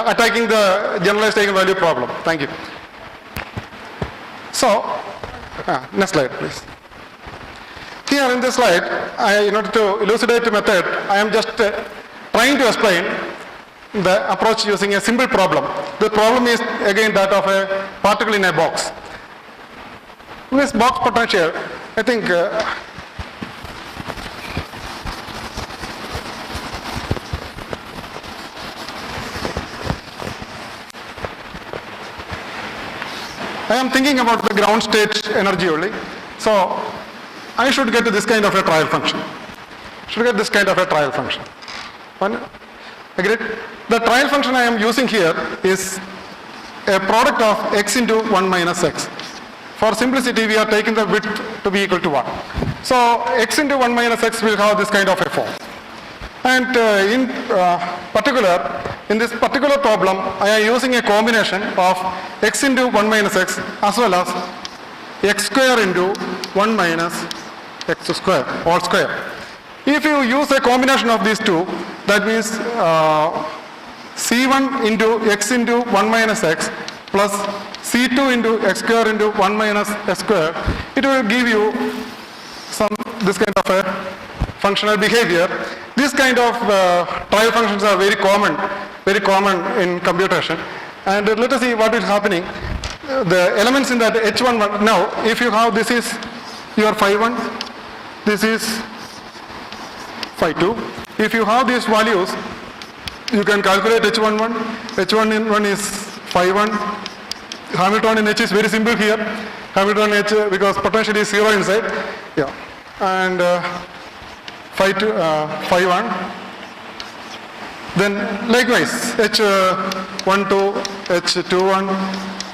attacking the generalized eigenvalue problem. Thank you. So, next slide, please. Here in this slide, in order to elucidate the method, I am just trying to explain the approach using a simple problem. The problem is again that of a particle in a box. This box potential, I think, I am thinking about the ground state energy only. So I should get this kind of a trial function. Should get this kind of a trial function. Agreed? The trial function I am using here is a product of x into 1 minus x. For simplicity, we are taking the width to be equal to 1. So x into 1 minus x will have this kind of a form. And in particular, in this particular problem, I am using a combination of x into 1 minus x as well as x square into 1 minus x square, all square. If you use a combination of these two, that means c1 into x into 1 minus x plus c2 into x square into 1 minus x square, it will give you this kind of a functional behavior. This kind of trial functions are very common in computation. And let us see what is happening. The elements in that h1, now if you have, this is your phi1, this is phi2. If you have these values, you can calculate h11. h1 is phi1. Hamilton in h is very simple here. Hamilton h, because potential is 0 inside. Yeah. And phi2, phi1. Then likewise, h12, h21,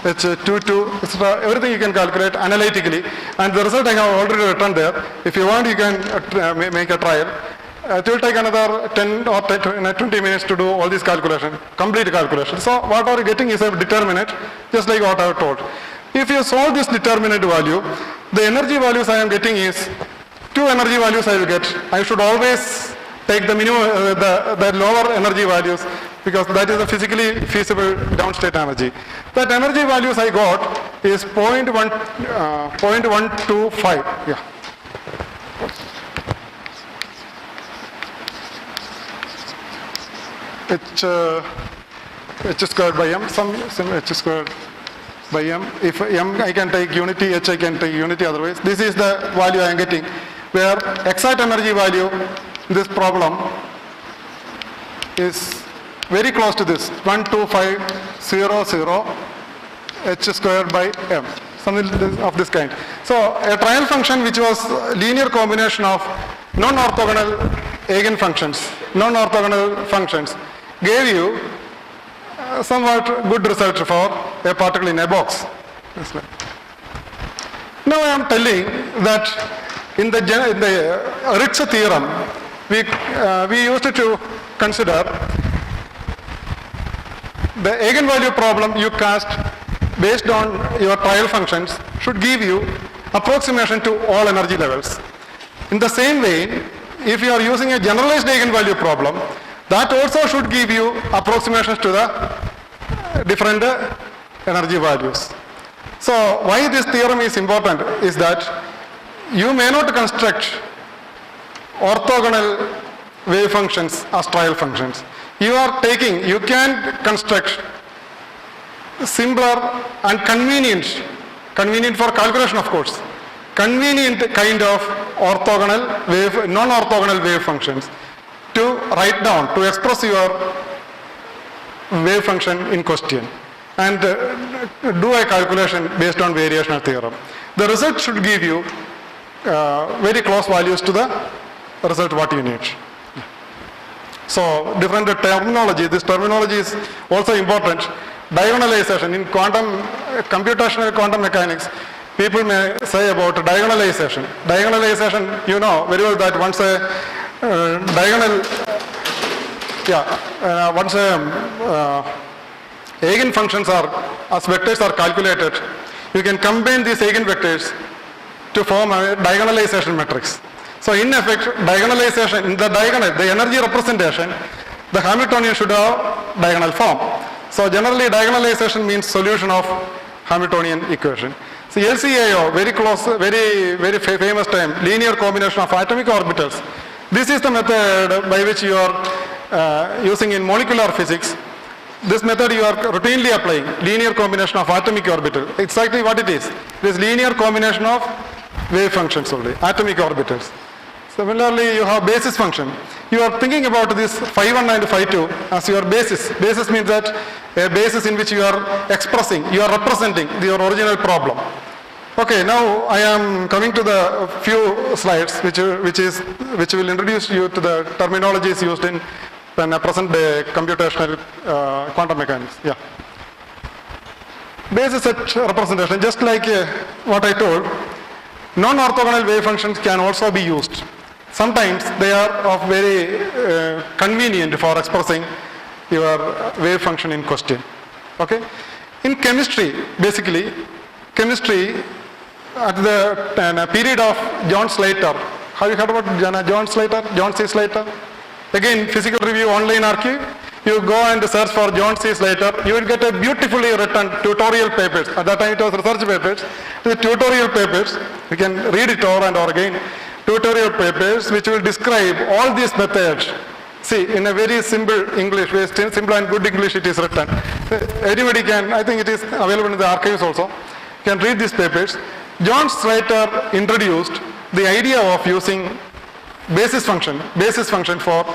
h22, etc. Everything you can calculate analytically. And the result I have already written there. If you want, you can make a trial. It will take another 10 or 20 minutes to do all these calculations, complete calculation. So what are you getting is a determinant, just like what I have told. If you solve this determinant value, the energy values I am getting is 2 energy values I will get. I should always take the minimum, the lower energy values, because that is a physically feasible downstate energy. That energy values I got is 0.125. Yeah. H squared by m, some h squared by m. If m I can take unity, h I can take unity otherwise. This is the value I am getting, where exact energy value in this problem is very close to this, 12500 h squared by m, something of this kind. So a trial function which was linear combination of non-orthogonal eigenfunctions, non-orthogonal functions, gave you somewhat good result for a particle in a box. Now I am telling that in the Ritz theorem, we used to consider the eigenvalue problem you cast based on your trial functions should give you approximation to all energy levels. In the same way, if you are using a generalized eigenvalue problem, that also should give you approximations to the different energy values. So why this theorem is important is that you may not construct orthogonal wave functions as trial functions. You can construct simpler and convenient for calculation of course, convenient kind of orthogonal wave, non-orthogonal wave functions to write down, to express your wave function in question and do a calculation based on variational theorem. The result should give you very close values to the result what you need. So different terminology. This terminology is also important. Diagonalization in computational quantum mechanics, people may say about diagonalization. Diagonalization, you know very well that once a eigenfunctions as vectors are calculated, you can combine these eigenvectors to form a diagonalization matrix. So in effect, diagonalization, in the diagonal, the energy representation, the Hamiltonian should have diagonal form. So generally diagonalization means solution of Hamiltonian equation. So LCAO, very close, very famous term, linear combination of atomic orbitals. This is the method by which you are using in molecular physics. This method you are routinely applying, linear combination of atomic orbital. Exactly what it is. It is linear combination of wave functions only, atomic orbitals. Similarly, you have basis function. You are thinking about this phi1 and phi2 as your basis. Basis means that a basis in which you are expressing, you are representing your original problem. Okay, now I am coming to the few slides which will introduce you to the terminologies used in present day computational quantum mechanics. Yeah. Basis set representation, just like what I told, non-orthogonal wave functions can also be used. Sometimes they are of very convenient for expressing your wave function in question. Okay? In chemistry, basically, chemistry at the period of John Slater. Have you heard about John Slater? John C. Slater? Again, Physical Review online archive. You go and search for John C. Slater. You will get a beautifully written tutorial papers. At that time it was research papers. The tutorial papers, you can read it over and over again. Tutorial papers which will describe all these methods. See, in a very simple English, very simple and good English it is written. Anybody can, I think it is available in the archives also, can read these papers. John Slater introduced the idea of using basis function for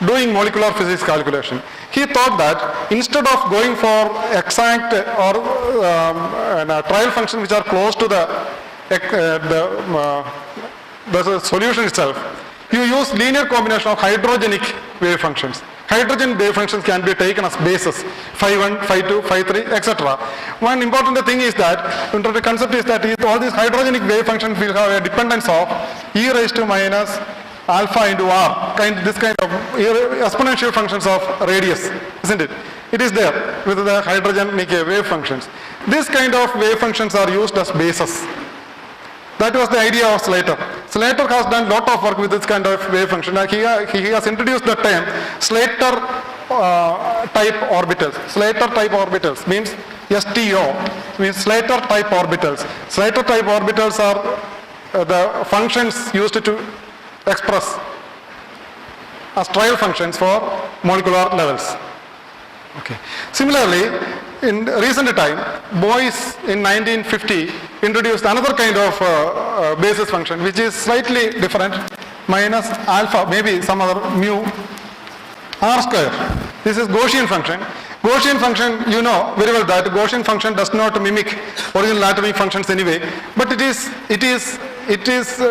doing molecular physics calculation. He thought that instead of going for exact or trial functions which are close to the solution itself, you use linear combination of hydrogenic wave functions. Hydrogen wave functions can be taken as basis, phi1, phi2, phi3, etc. One important thing is that, the concept is that all these hydrogenic wave functions will have a dependence of e raised to minus alpha into r, this kind of exponential functions of radius, isn't it? It is there with the hydrogenic wave functions. This kind of wave functions are used as basis. That was the idea of Slater. Slater has done a lot of work with this kind of wave function. He has introduced the term Slater type orbitals. Slater type orbitals means STO, means Slater type orbitals. Slater type orbitals are the functions used to express as trial functions for molecular levels. Okay. Similarly, in recent time, Boyce in 1950 introduced another kind of basis function which is slightly different, minus alpha, maybe some other mu, r square. This is Gaussian function. Gaussian function, you know very well that Gaussian function does not mimic original atomic functions anyway, but it is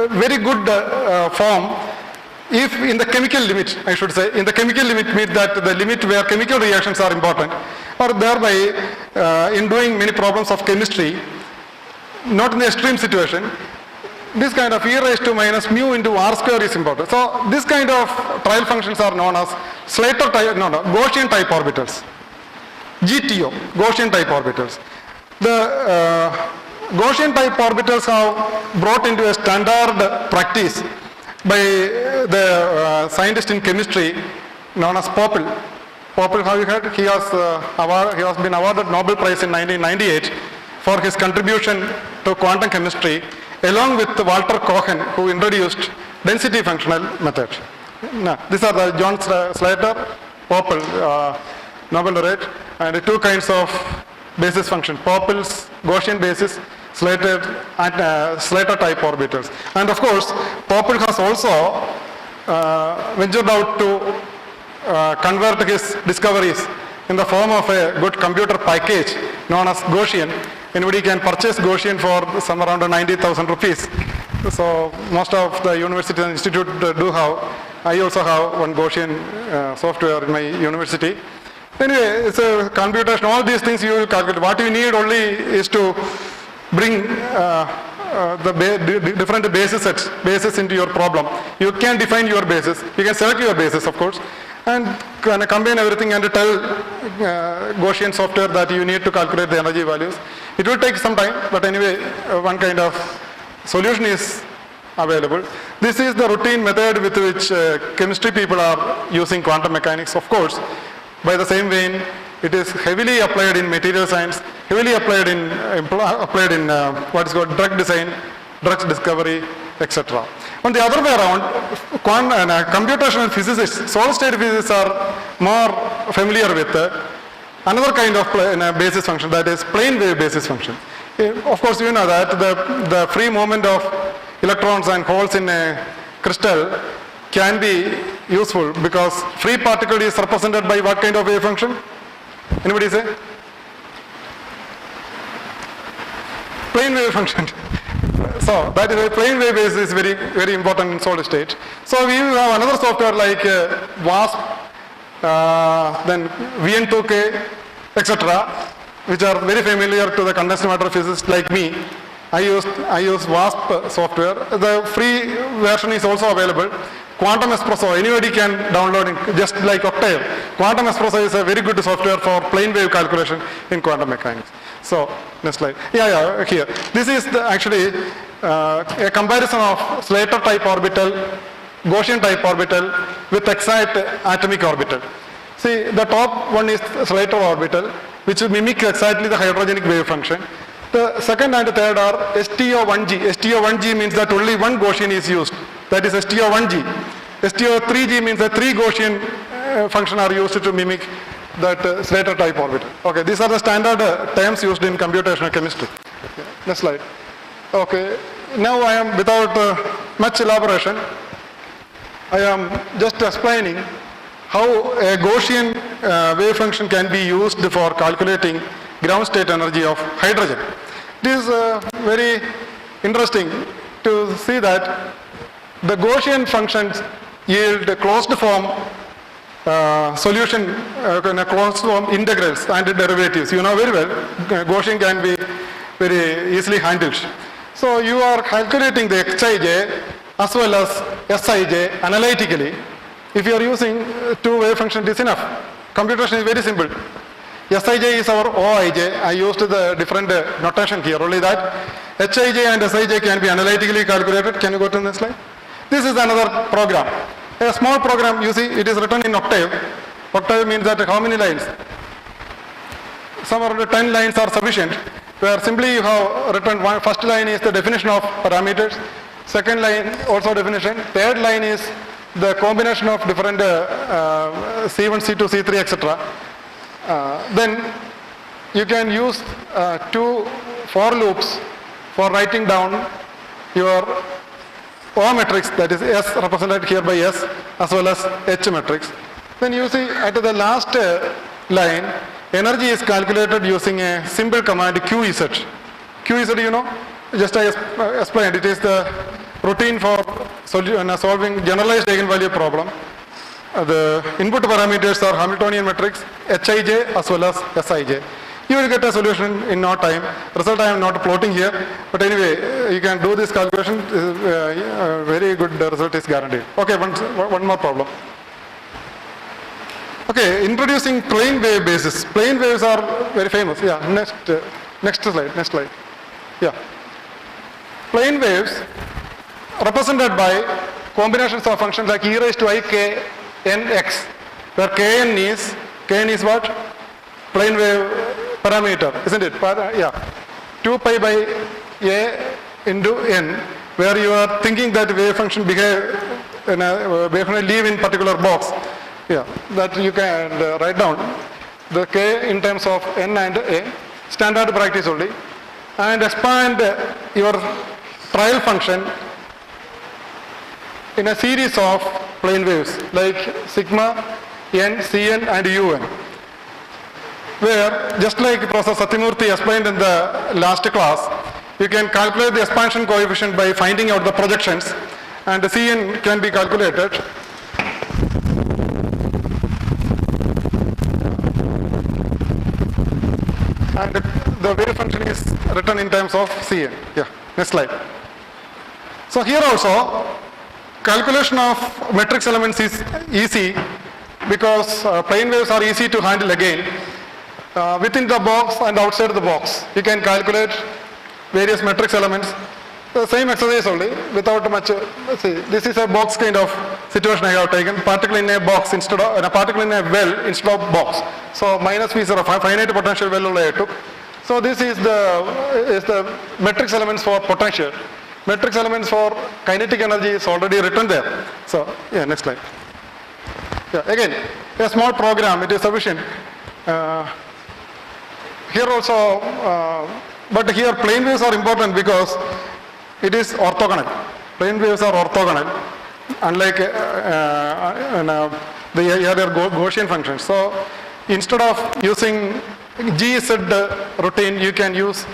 very good form if in the chemical limit, I should say, in the chemical limit means that the limit where chemical reactions are important, or thereby in doing many problems of chemistry, not in the extreme situation, this kind of e raised to minus mu into r square is important. So this kind of trial functions are known as Gaussian type orbitals. GTO, Gaussian type orbitals. The Gaussian type orbitals have brought into a standard practice by the scientist in chemistry known as Poppel. Poppel, have you heard? He has been awarded Nobel Prize in 1998 for his contribution to quantum chemistry, along with Walter Cohen, who introduced density functional method. Now, these are the John Slater, Poppel, Nobel laureate, and the two kinds of basis function, Poppel's Gaussian basis, Slater type orbitals. And of course, Poppel has also ventured out to convert his discoveries in the form of a good computer package known as Gaussian. Anybody can purchase Gaussian for somewhere around 90,000 rupees. So most of the universities and institutes do have I also have one Gaussian software in my university. Anyway, it's a computation, all these things you will calculate. What you need only is to bring the different bases into your problem. You can define your basis. You can select your basis, of course, and combine everything and tell Gaussian software that you need to calculate the energy values. It will take some time, but anyway, one kind of solution is available. This is the routine method with which chemistry people are using quantum mechanics, of course. By the same vein, it is heavily applied in material science, heavily applied in what is called drug design, drugs discovery, etc. On the other way around, computational physicists, solid-state physicists are more familiar with another kind of basis function, that is plane wave basis function. Of course, you know that the free movement of electrons and holes in a crystal can be useful because free particle is represented by what kind of wave function? Anybody say? Plane wave function. So that is why plane wave is very, very important in solid state. So we have another software like WASP, then VN2K, etc., which are very familiar to the condensed matter physicists like me. I use WASP software. The free version is also available. Quantum Espresso, anybody can download it, just like Octave. Quantum Espresso is a very good software for plane wave calculation in quantum mechanics. So, next slide. Yeah, here. This is actually a comparison of Slater type orbital, Gaussian type orbital with Excite atomic orbital. See, the top one is Slater orbital, which will mimic exactly the hydrogenic wave function. The second and third are STO1G. STO1G means that only one Gaussian is used. That is STO1G. STO3G means that three Gaussian functions are used to mimic that Slater type orbital. Okay, these are the standard terms used in computational chemistry. Okay, next slide. Okay, now I am, without much elaboration, I am just explaining how a Gaussian wave function can be used for calculating ground state energy of hydrogen. It is very interesting to see that the Gaussian functions yield closed form solution, closed form integrals and derivatives. You know very well, Gaussian can be very easily handled. So you are calculating the Xij as well as Sij analytically. If you are using two wave functions, it is enough. Computation is very simple. Sij is our Oij. I used the different notation here, only that Hij and Sij can be analytically calculated. Can you go to the next slide? This is another program. A small program, you see, it is written in Octave. Octave means that how many lines? Some of the 10 lines are sufficient, where simply you have written one, first line is the definition of parameters, second line also definition, third line is the combination of different C1, C2, C3, etc. Then you can use two for loops for writing down your O matrix, that is S represented here by S, as well as H matrix. Then you see at the last line, energy is calculated using a simple command QZ. QZ, you know, just I explained, it is the routine for solving generalized eigenvalue problem. The input parameters are Hamiltonian matrix, Hij as well as Sij. You will get a solution in no time. Result I am not plotting here, but anyway, you can do this calculation. Very good result is guaranteed. Okay, one more problem. Okay, introducing plane wave basis. Plane waves are very famous. Yeah, next slide. Yeah, plane waves represented by combinations of functions like e raised to I k n x, where kn is what? Plane wave parameter, isn't it? Yeah, 2 pi by a into n, where you are thinking that wave function behave live in particular box. Yeah, that you can write down the k in terms of n and a, standard practice only, and expand your trial function in a series of plane waves like sigma, n, cn and un, where just like Professor Satyamurthy explained in the last class, you can calculate the expansion coefficient by finding out the projections, and the cn can be calculated and the wave function is written in terms of Cn. Yeah, next slide. So here also, calculation of matrix elements is easy because plane waves are easy to handle again. Within the box and outside the box, you can calculate various matrix elements. The same exercise only, without much, let's see, this is a box kind of situation I have taken, particle in a box instead of, a particle in a well instead of box. So minus V0, finite potential well I took. So this is the matrix elements for potential. Matrix elements for kinetic energy is already written there. So, yeah, next slide. Yeah, again, a small program, it is sufficient. Here also, but here plane waves are important because it is orthogonal. Plane waves are orthogonal, unlike the other Gaussian functions. So instead of using GZ routine, you can use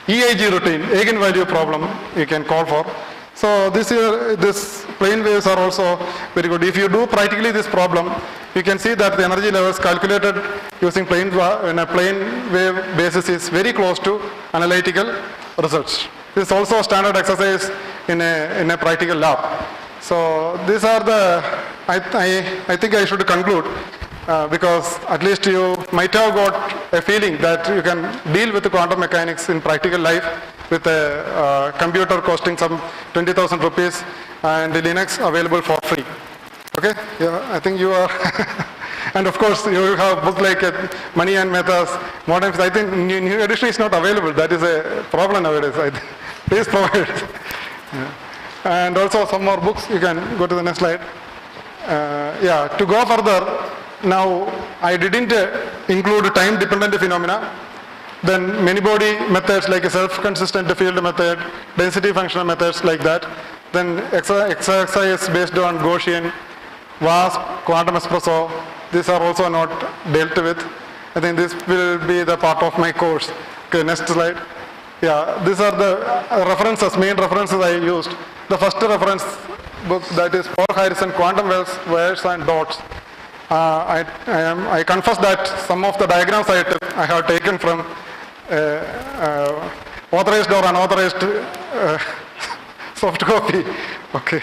EIG routine, eigenvalue problem you can call for. So this plane waves are also very good. If you do practically this problem, you can see that the energy levels calculated using plane wave basis is very close to analytical results. This is also a standard exercise in a practical lab. So these are the, I think I should conclude because at least you might have got a feeling that you can deal with the quantum mechanics in practical life with a computer costing some 20,000 rupees and Linux available for free. Okay? Yeah, I think you are, and of course you have books like Money and Methods, Modern Physics. I think new edition is not available. That is a problem nowadays. Please provide it. Yeah. And also some more books. You can go to the next slide. Yeah, to go further, now I didn't include time-dependent phenomena. Then many-body methods like a self-consistent field method, density functional methods like that. Then exercise based on Gaussian, WASP, quantum espresso. These are also not dealt with. I think this will be the part of my course. Okay, next slide. Yeah, these are the references, main references I used. The first reference book, that is Paul Harrison, Quantum Wires and Dots. I confess that some of the diagrams I have taken from authorized or unauthorized soft copy. Okay.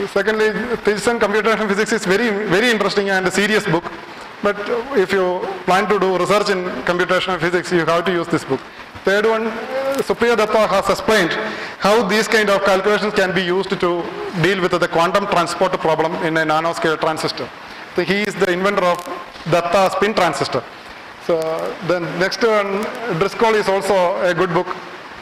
Secondly, Vincent, Computational Physics is very interesting and a serious book. But if you plan to do research in computational physics, you have to use this book. Third one, Supriya Datta has explained how these kind of calculations can be used to deal with the quantum transport problem in a nanoscale transistor. So he is the inventor of Datta spin transistor. So the next one, Driscoll, is also a good book.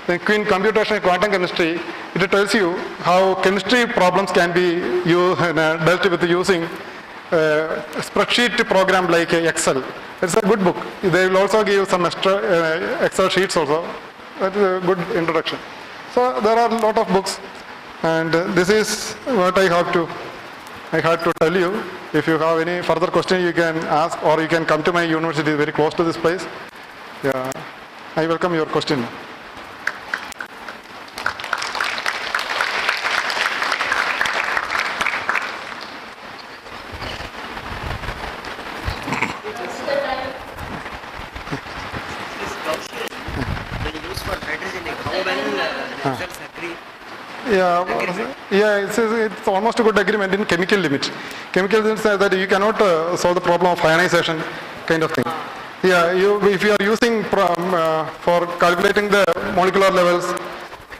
In Computational and Quantum Chemistry, it tells you how chemistry problems can be dealt with using a spreadsheet program like Excel. It's a good book. They will also give some extra Excel sheets also. That is a good introduction. So there are a lot of books, and this is what I had to tell you. If you have any further question, you can ask, or you can come to my university very close to this place. Yeah, I welcome your question. Yeah, it's almost a good agreement in chemical limit. Chemical limits say that you cannot solve the problem of ionization kind of thing. Yeah, if you are using for calculating the molecular levels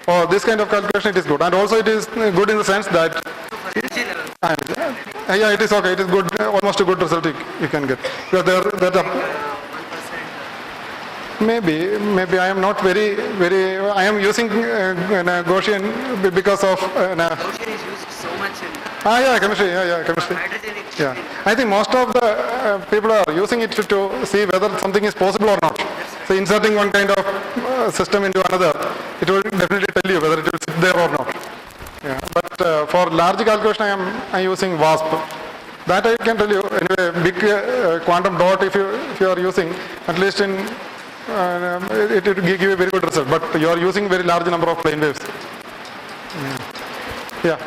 or this kind of calculation, it is good. And also it is good in the sense that yeah, it is okay. It is good, almost a good result you can get. Because Maybe I am not very, I am using Gaussian because of... Gaussian is used so much in... chemistry, chemistry. Yeah. I think most of the people are using it to see whether something is possible or not. So inserting one kind of system into another, it will definitely tell you whether it will sit there or not. Yeah. But for large calculation, I am using WASP. That I can tell you, anyway, big quantum dot if you are using, at least in it will give you a very good result, but you are using very large number of plane waves. Yeah.